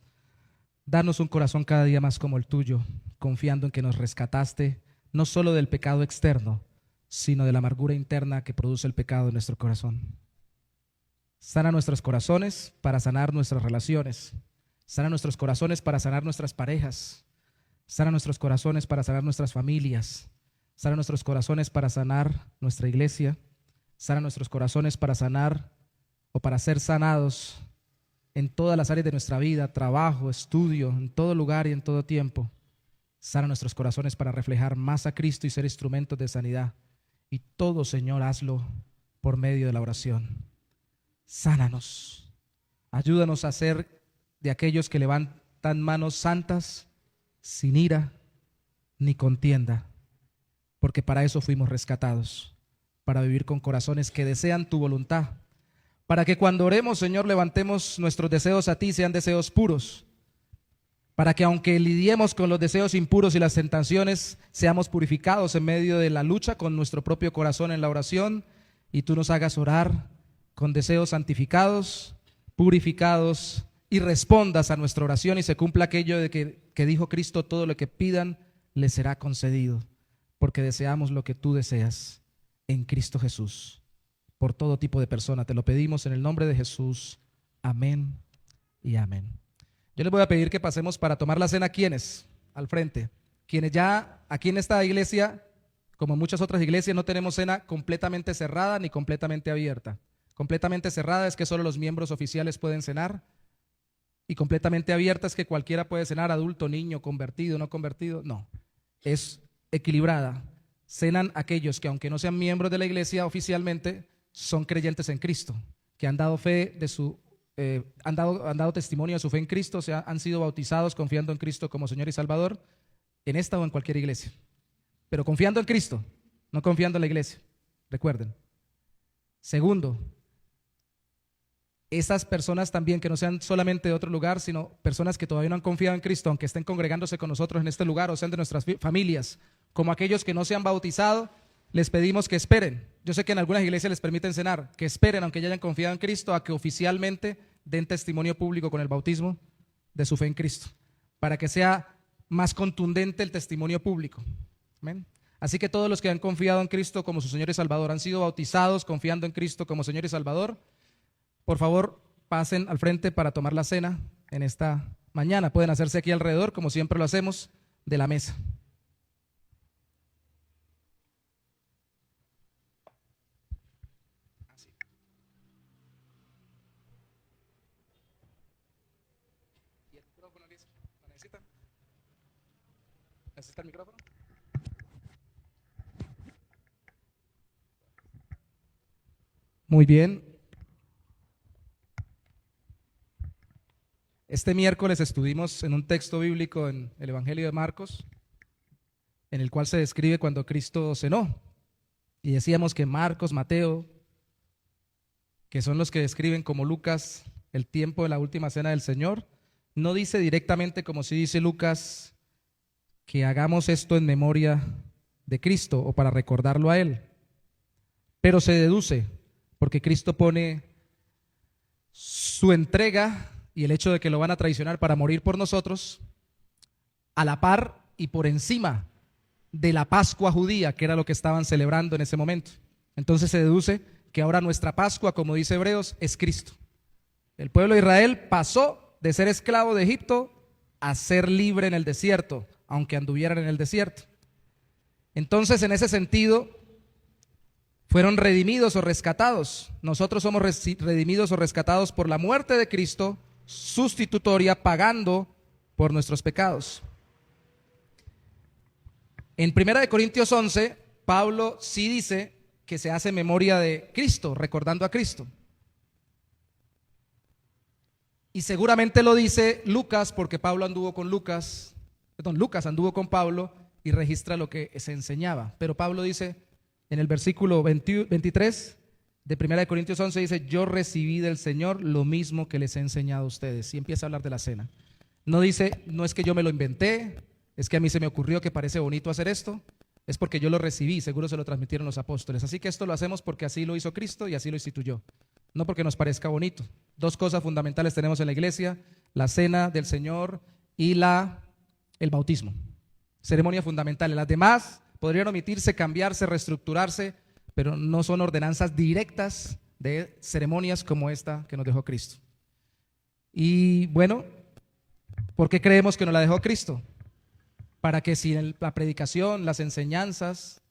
Danos un corazón cada día más como el tuyo, confiando en que nos rescataste, no solo del pecado externo, sino de la amargura interna que produce el pecado en nuestro corazón. Sana nuestros corazones para sanar nuestras relaciones. Sana nuestros corazones para sanar nuestras parejas. Sana nuestros corazones para sanar nuestras familias. Sana nuestros corazones para sanar nuestra iglesia. Sana nuestros corazones para sanar o para ser sanados en todas las áreas de nuestra vida, trabajo, estudio, en todo lugar y en todo tiempo. Sana nuestros corazones para reflejar más a Cristo y ser instrumentos de sanidad. Y todo, Señor, hazlo por medio de la oración. Sánanos. Ayúdanos a ser de aquellos que levantan manos santas, sin ira ni contienda, porque para eso fuimos rescatados, para vivir con corazones que desean tu voluntad, para que cuando oremos, Señor, levantemos nuestros deseos a ti, sean deseos puros, para que aunque lidiemos con los deseos impuros y las tentaciones, seamos purificados en medio de la lucha con nuestro propio corazón en la oración, y tú nos hagas orar con deseos santificados, purificados, y respondas a nuestra oración y se cumpla aquello de que dijo Cristo: todo lo que pidan les será concedido, porque deseamos lo que tú deseas en Cristo Jesús, por todo tipo de persona. Te lo pedimos en el nombre de Jesús. Amén y amén. Yo les voy a pedir que pasemos para tomar la cena. ¿Quiénes? Al frente. Quienes ya aquí en esta iglesia Como en muchas otras iglesias, no tenemos cena completamente cerrada ni completamente abierta. Completamente cerrada es que solo los miembros oficiales pueden cenar, y completamente abierta es que cualquiera puede cenar, adulto, niño, convertido, no convertido. No, es equilibrada. Cenan aquellos que, aunque no sean miembros de la iglesia oficialmente, son creyentes en Cristo, que han dado fe de su han dado testimonio de su fe en Cristo, han sido bautizados confiando en Cristo como Señor y Salvador, en esta o en cualquier iglesia. Pero confiando en Cristo, no confiando en la iglesia. Recuerden. Segundo, esas personas también que no sean solamente de otro lugar, sino personas que todavía no han confiado en Cristo, aunque estén congregándose con nosotros en este lugar o sean de nuestras familias, como aquellos que no se han bautizado, les pedimos que esperen. Yo sé que en algunas iglesias les permiten cenar, que esperen, aunque ya hayan confiado en Cristo, a que oficialmente den testimonio público con el bautismo de su fe en Cristo, para que sea más contundente el testimonio público. Amén. Así que todos los que han confiado en Cristo como su Señor y Salvador, han sido bautizados confiando en Cristo como Señor y Salvador, por favor pasen al frente para tomar la cena en esta mañana. Pueden hacerse aquí alrededor, como siempre lo hacemos, de la mesa. ¿Y el micrófono, Liz? ¿Lo necesita? ¿Necesita el micrófono? Muy bien. Este miércoles estuvimos en un texto bíblico en el Evangelio de Marcos, en el cual se describe cuando Cristo cenó. Y decíamos que Marcos, Mateo, que son los que describen como Lucas el tiempo de la última cena del Señor, no dice directamente, como sí dice Lucas, que hagamos esto en memoria de Cristo o para recordarlo a Él. Pero se deduce, porque Cristo pone su entrega y el hecho de que lo van a traicionar para morir por nosotros a la par y por encima de la Pascua judía, que era lo que estaban celebrando en ese momento. Entonces se deduce que ahora nuestra Pascua, como dice Hebreos, es Cristo. El pueblo de Israel pasó de ser esclavo de Egipto a ser libre en el desierto, aunque anduvieran en el desierto. Entonces, en ese sentido, fueron redimidos o rescatados. Nosotros somos redimidos o rescatados por la muerte de Cristo, sustitutoria, pagando por nuestros pecados. En 1 Corintios 11, Pablo sí dice que se hace memoria de Cristo, recordando a Cristo. Y seguramente lo dice Lucas, porque Lucas anduvo con Pablo y registra lo que se enseñaba. Pero Pablo dice en el versículo 23 de 1 Corintios 11, dice: yo recibí del Señor lo mismo que les he enseñado a ustedes. Y empieza a hablar de la cena. No dice, no es que yo me lo inventé, es que a mí se me ocurrió que parece bonito hacer esto, es porque yo lo recibí, seguro se lo transmitieron los apóstoles. Así que esto lo hacemos porque así lo hizo Cristo y así lo instituyó, no porque nos parezca bonito. Dos cosas fundamentales tenemos en la iglesia: la cena del Señor y el bautismo. Ceremonia fundamental. Las demás podrían omitirse, cambiarse, reestructurarse, pero no son ordenanzas directas de ceremonias como esta que nos dejó Cristo. Y bueno, ¿por qué creemos que nos la dejó Cristo? Para que si en la predicación, las enseñanzas,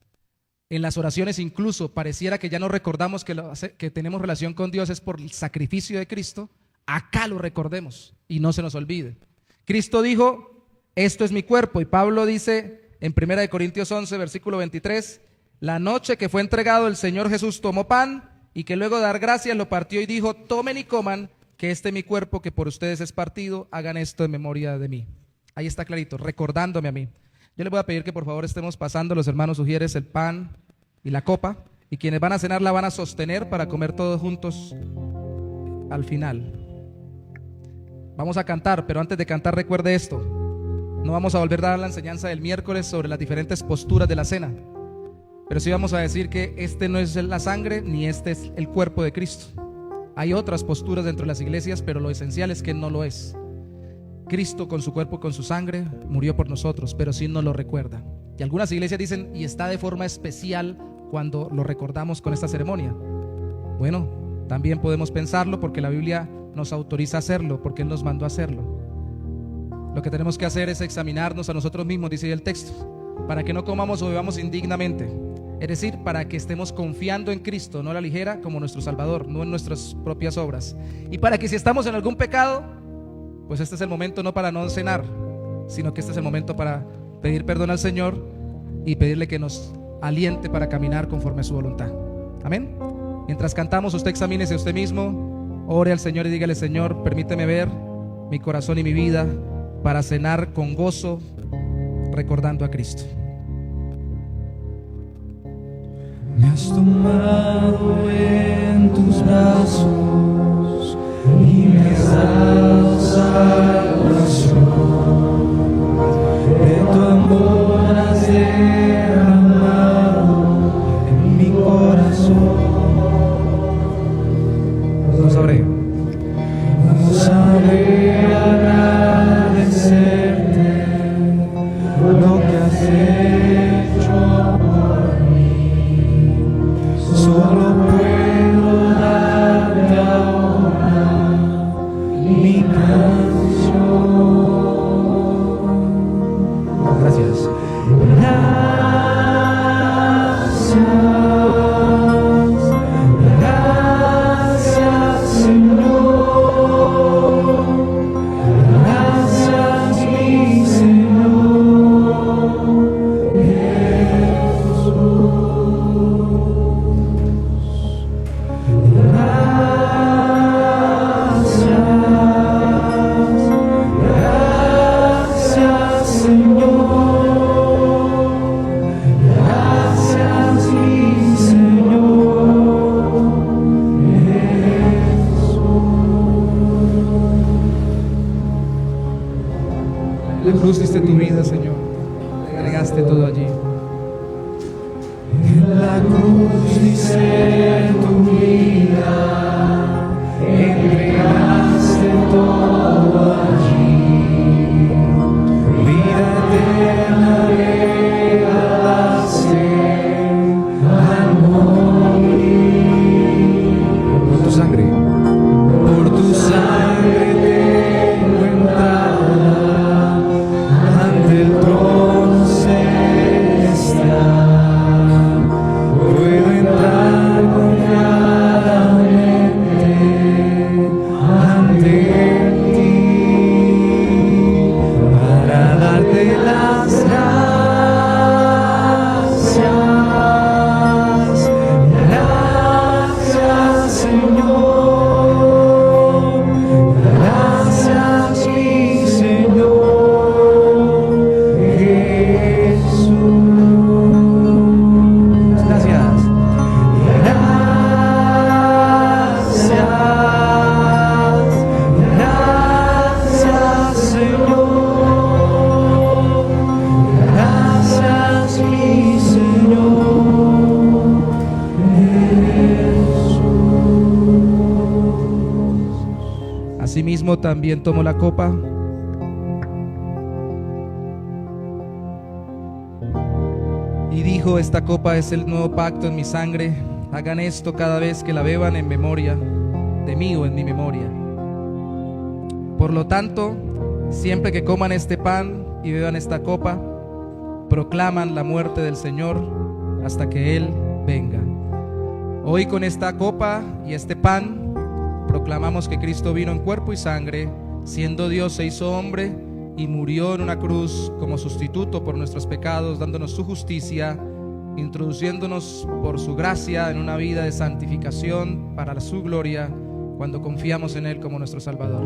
en las oraciones incluso pareciera que ya no recordamos que tenemos relación con Dios es por el sacrificio de Cristo, acá lo recordemos y no se nos olvide. Cristo dijo: esto es mi cuerpo, y Pablo dice en 1 Corintios 11, versículo 23, la noche que fue entregado, el Señor Jesús tomó pan y que luego de dar gracias lo partió y dijo: tomen y coman, que este es mi cuerpo que por ustedes es partido, hagan esto en memoria de mí. Ahí está clarito, recordándome a mí. Yo les voy a pedir que por favor estemos pasando, los hermanos Ujieres, el pan y la copa, y quienes van a cenar la van a sostener para comer todos juntos al final. Vamos a cantar, pero antes de cantar recuerde esto: no vamos a volver a dar la enseñanza del miércoles sobre las diferentes posturas de la cena, pero sí vamos a decir que este no es la sangre ni este es el cuerpo de Cristo. Hay otras posturas dentro de las iglesias, pero lo esencial es que no lo es. Cristo con su cuerpo y con su sangre murió por nosotros, pero sí nos lo recuerda. Y algunas iglesias dicen, y está de forma especial cuando lo recordamos con esta ceremonia. Bueno, también podemos pensarlo, porque la Biblia nos autoriza a hacerlo, porque Él nos mandó a hacerlo. Lo que tenemos que hacer es examinarnos a nosotros mismos, dice el texto. para que no comamos o bebamos indignamente. Es decir, para que estemos confiando en Cristo, no a la ligera, como nuestro Salvador, no en nuestras propias obras. Y para que si estamos en algún pecado, pues este es el momento no para no cenar, sino que este es el momento para pedir perdón al Señor y pedirle que nos aliente para caminar conforme a su voluntad. Amén. Mientras cantamos, usted examínese a usted mismo, ore al Señor y dígale: Señor, permíteme ver mi corazón y mi vida para cenar con gozo, recordando a Cristo. Me has tomado en tus brazos y me has dado salvación. De tu amor has derramado en mi corazón. No sabré. No sabré agradecerte lo que has hecho por mí. Solo puedo darte ahora mi canción. Gracias. Gracias, Señor. Gracias, mi Señor Jesús. Gracias, Señor. Gracias, mi Señor En la cruz diste tu vida, Señor. Entregaste todo allí. En la cruz dice tu vida, entregaste todo allí. Vida eterna regalaste al morir. Por tu sangre. Por tu sangre tengo entrada ante el trono celestial. Puedo entrar confiadamente ante ti para darte las gracias. Gracias, Señor. Gracias, mi Señor Jesús. Gracias. Gracias, Señor. Gracias, mi Señor Jesús. Asimismo también tomó la copa y dijo: esta copa es el nuevo pacto en mi sangre. Hagan esto cada vez que la beban en memoria de mí o en mi memoria. Por lo tanto, siempre que coman este pan y beban esta copa, proclaman la muerte del Señor hasta que Él venga. Hoy con esta copa y este pan proclamamos que Cristo vino en cuerpo y sangre, siendo Dios se hizo hombre y murió en una cruz como sustituto por nuestros pecados, dándonos su justicia, introduciéndonos por su gracia en una vida de santificación para su gloria, cuando confiamos en Él como nuestro Salvador,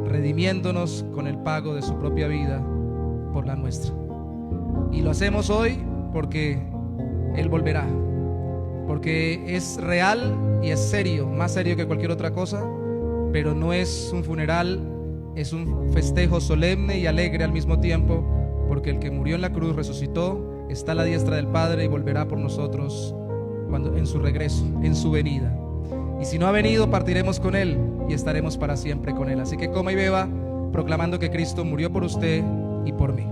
redimiéndonos con el pago de su propia vida por la nuestra. Y lo hacemos hoy porque Él volverá, porque es real y es serio, más serio que cualquier otra cosa, pero no es un funeral, es un festejo solemne y alegre al mismo tiempo, porque el que murió en la cruz resucitó, está a la diestra del Padre y volverá por nosotros cuando, en su regreso, en su venida. Y si no ha venido, partiremos con Él y estaremos para siempre con Él. Así que coma y beba, proclamando que Cristo murió por usted y por mí.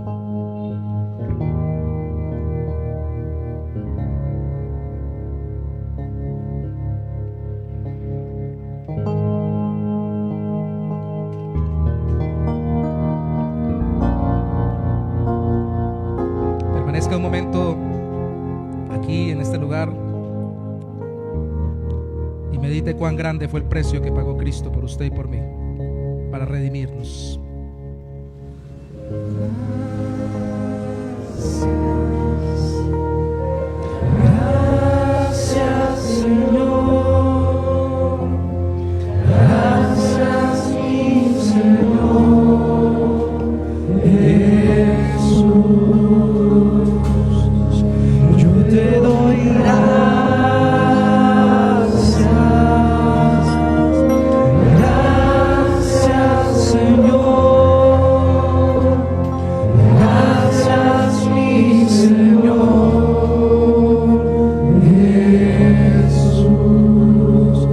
medite cuán grande fue el precio que pagó Cristo por usted y por mí, para redimirnos. Gracias, Señor. Gracias, mi Señor Jesús. Yo te doy gracias. Gracias, Señor. Gracias, mi Señor Jesús.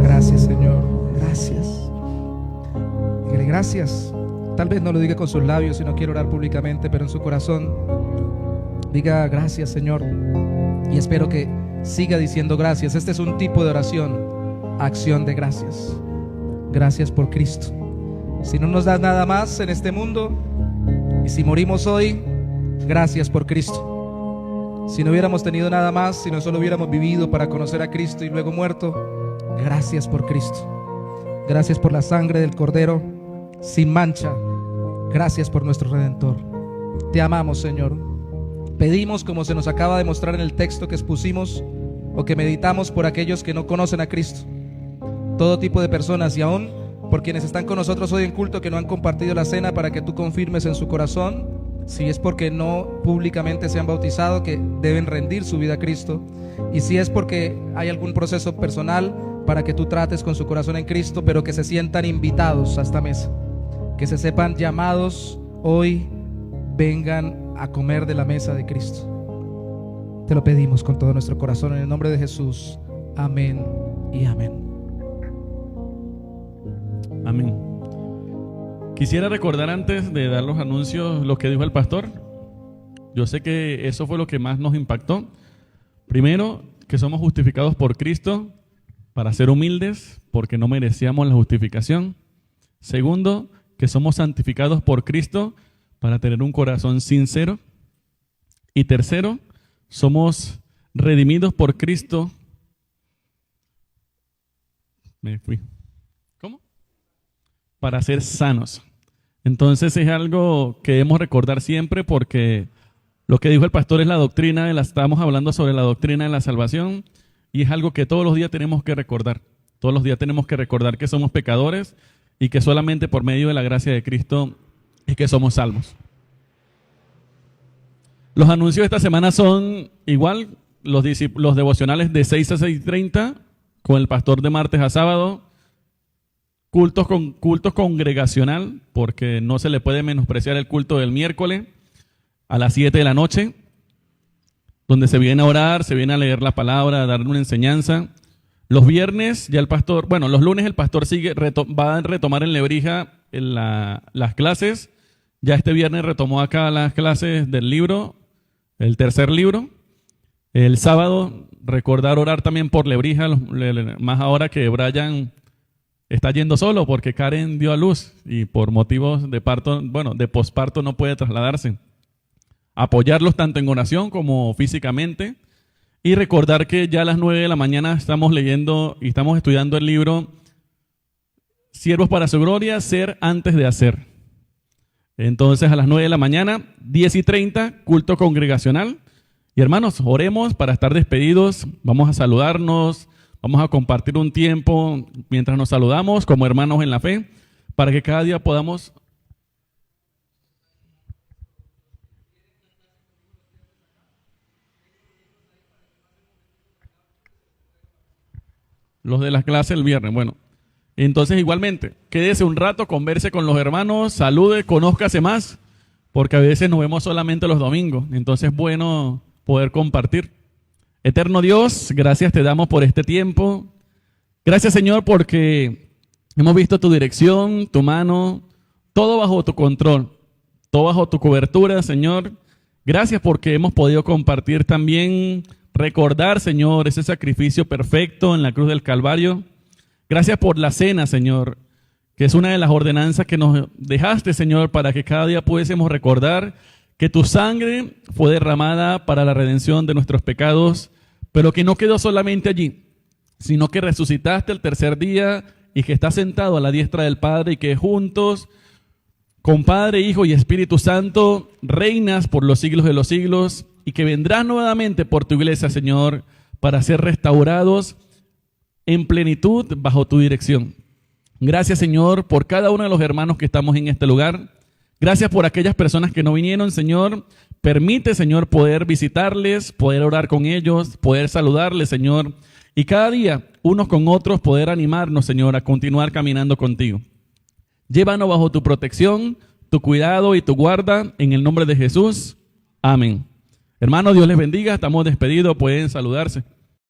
Gracias, Señor, gracias. Dígale gracias. Tal vez no lo diga con sus labios y no quiere orar públicamente, pero en su corazón diga gracias, Señor. Y espero que siga diciendo gracias. Este es un tipo de oración, acción de gracias. Gracias por Cristo. Si no nos das nada más en este mundo y si morimos hoy, gracias por Cristo. Si no hubiéramos tenido nada más, si no solo hubiéramos vivido para conocer a Cristo y luego muerto, gracias por Cristo. Gracias por la sangre del Cordero sin mancha. Gracias por nuestro Redentor. Te amamos, Señor. Pedimos, como se nos acaba de mostrar en el texto que expusimos o que meditamos, por aquellos que no conocen a Cristo, todo tipo de personas, y aún por quienes están con nosotros hoy en culto que no han compartido la cena, para que tú confirmes en su corazón, si es porque no públicamente se han bautizado, que deben rendir su vida a Cristo, y si es porque hay algún proceso personal, para que tú trates con su corazón en Cristo, pero que se sientan invitados a esta mesa, que se sepan llamados hoy, vengan a comer de la mesa de Cristo. Te lo pedimos con todo nuestro corazón en el nombre de Jesús. Amén y amén. Amén. Quisiera recordar antes de dar los anuncios lo que dijo el pastor. Yo sé que eso fue lo que más nos impactó. Primero, que somos justificados por Cristo para ser humildes, porque no merecíamos la justificación. Segundo, que somos santificados por Cristo para tener un corazón sincero. Y tercero, somos redimidos por Cristo. Me fui. ¿Cómo? Para ser sanos. Entonces es algo que debemos recordar siempre, porque lo que dijo el pastor es la doctrina, estamos hablando sobre la doctrina de la salvación, y es algo que todos los días tenemos que recordar. Todos los días tenemos que recordar que somos pecadores y que solamente por medio de la gracia de Cristo es que somos salvos. Los anuncios de esta semana son igual, los devocionales de 6 a 6:30 con el pastor de martes a sábado, cultos congregacional, porque no se le puede menospreciar el culto del miércoles a las 7 de la noche, donde se viene a orar, se viene a leer la palabra, a dar una enseñanza. Los viernes ya el pastor, los lunes el pastor va a retomar en Lebrija las clases. Ya este viernes retomó acá las clases del libro, el tercer libro. El sábado recordar orar también por Lebrija, más ahora que Brian está yendo solo porque Karen dio a luz y por motivos de parto, de posparto no puede trasladarse. Apoyarlos tanto en oración como físicamente. Y recordar que ya a las 9 de la mañana estamos leyendo y estamos estudiando el libro Siervos para su gloria, ser antes de hacer. Entonces a las 9 de la mañana, 10:30, culto congregacional. Y hermanos, oremos para estar despedidos. Vamos a saludarnos, vamos a compartir un tiempo mientras nos saludamos como hermanos en la fe, para que cada día podamos... Los de las clases el viernes, entonces igualmente, quédese un rato, converse con los hermanos, salude, conózcase más, porque a veces nos vemos solamente los domingos, entonces es bueno poder compartir. Eterno Dios, gracias te damos por este tiempo. Gracias, Señor, porque hemos visto tu dirección, tu mano, todo bajo tu control, todo bajo tu cobertura, Señor. Gracias porque hemos podido compartir también, recordar, Señor, ese sacrificio perfecto en la cruz del Calvario. Gracias por la cena, Señor, que es una de las ordenanzas que nos dejaste, Señor, para que cada día pudiésemos recordar que tu sangre fue derramada para la redención de nuestros pecados, pero que no quedó solamente allí, sino que resucitaste el tercer día y que estás sentado a la diestra del Padre y que juntos, con Padre, Hijo y Espíritu Santo, reinas por los siglos de los siglos y que vendrás nuevamente por tu iglesia, Señor, para ser restaurados en plenitud bajo tu dirección. Gracias, Señor, por cada uno de los hermanos que estamos en este lugar. Gracias por aquellas personas que no vinieron, Señor. Permite, Señor, poder visitarles, poder orar con ellos, poder saludarles, Señor. Y cada día, unos con otros, poder animarnos, Señor, a continuar caminando contigo. Llévanos bajo tu protección, tu cuidado y tu guarda, en el nombre de Jesús. Amén. Hermanos, Dios les bendiga. Estamos despedidos. Pueden saludarse.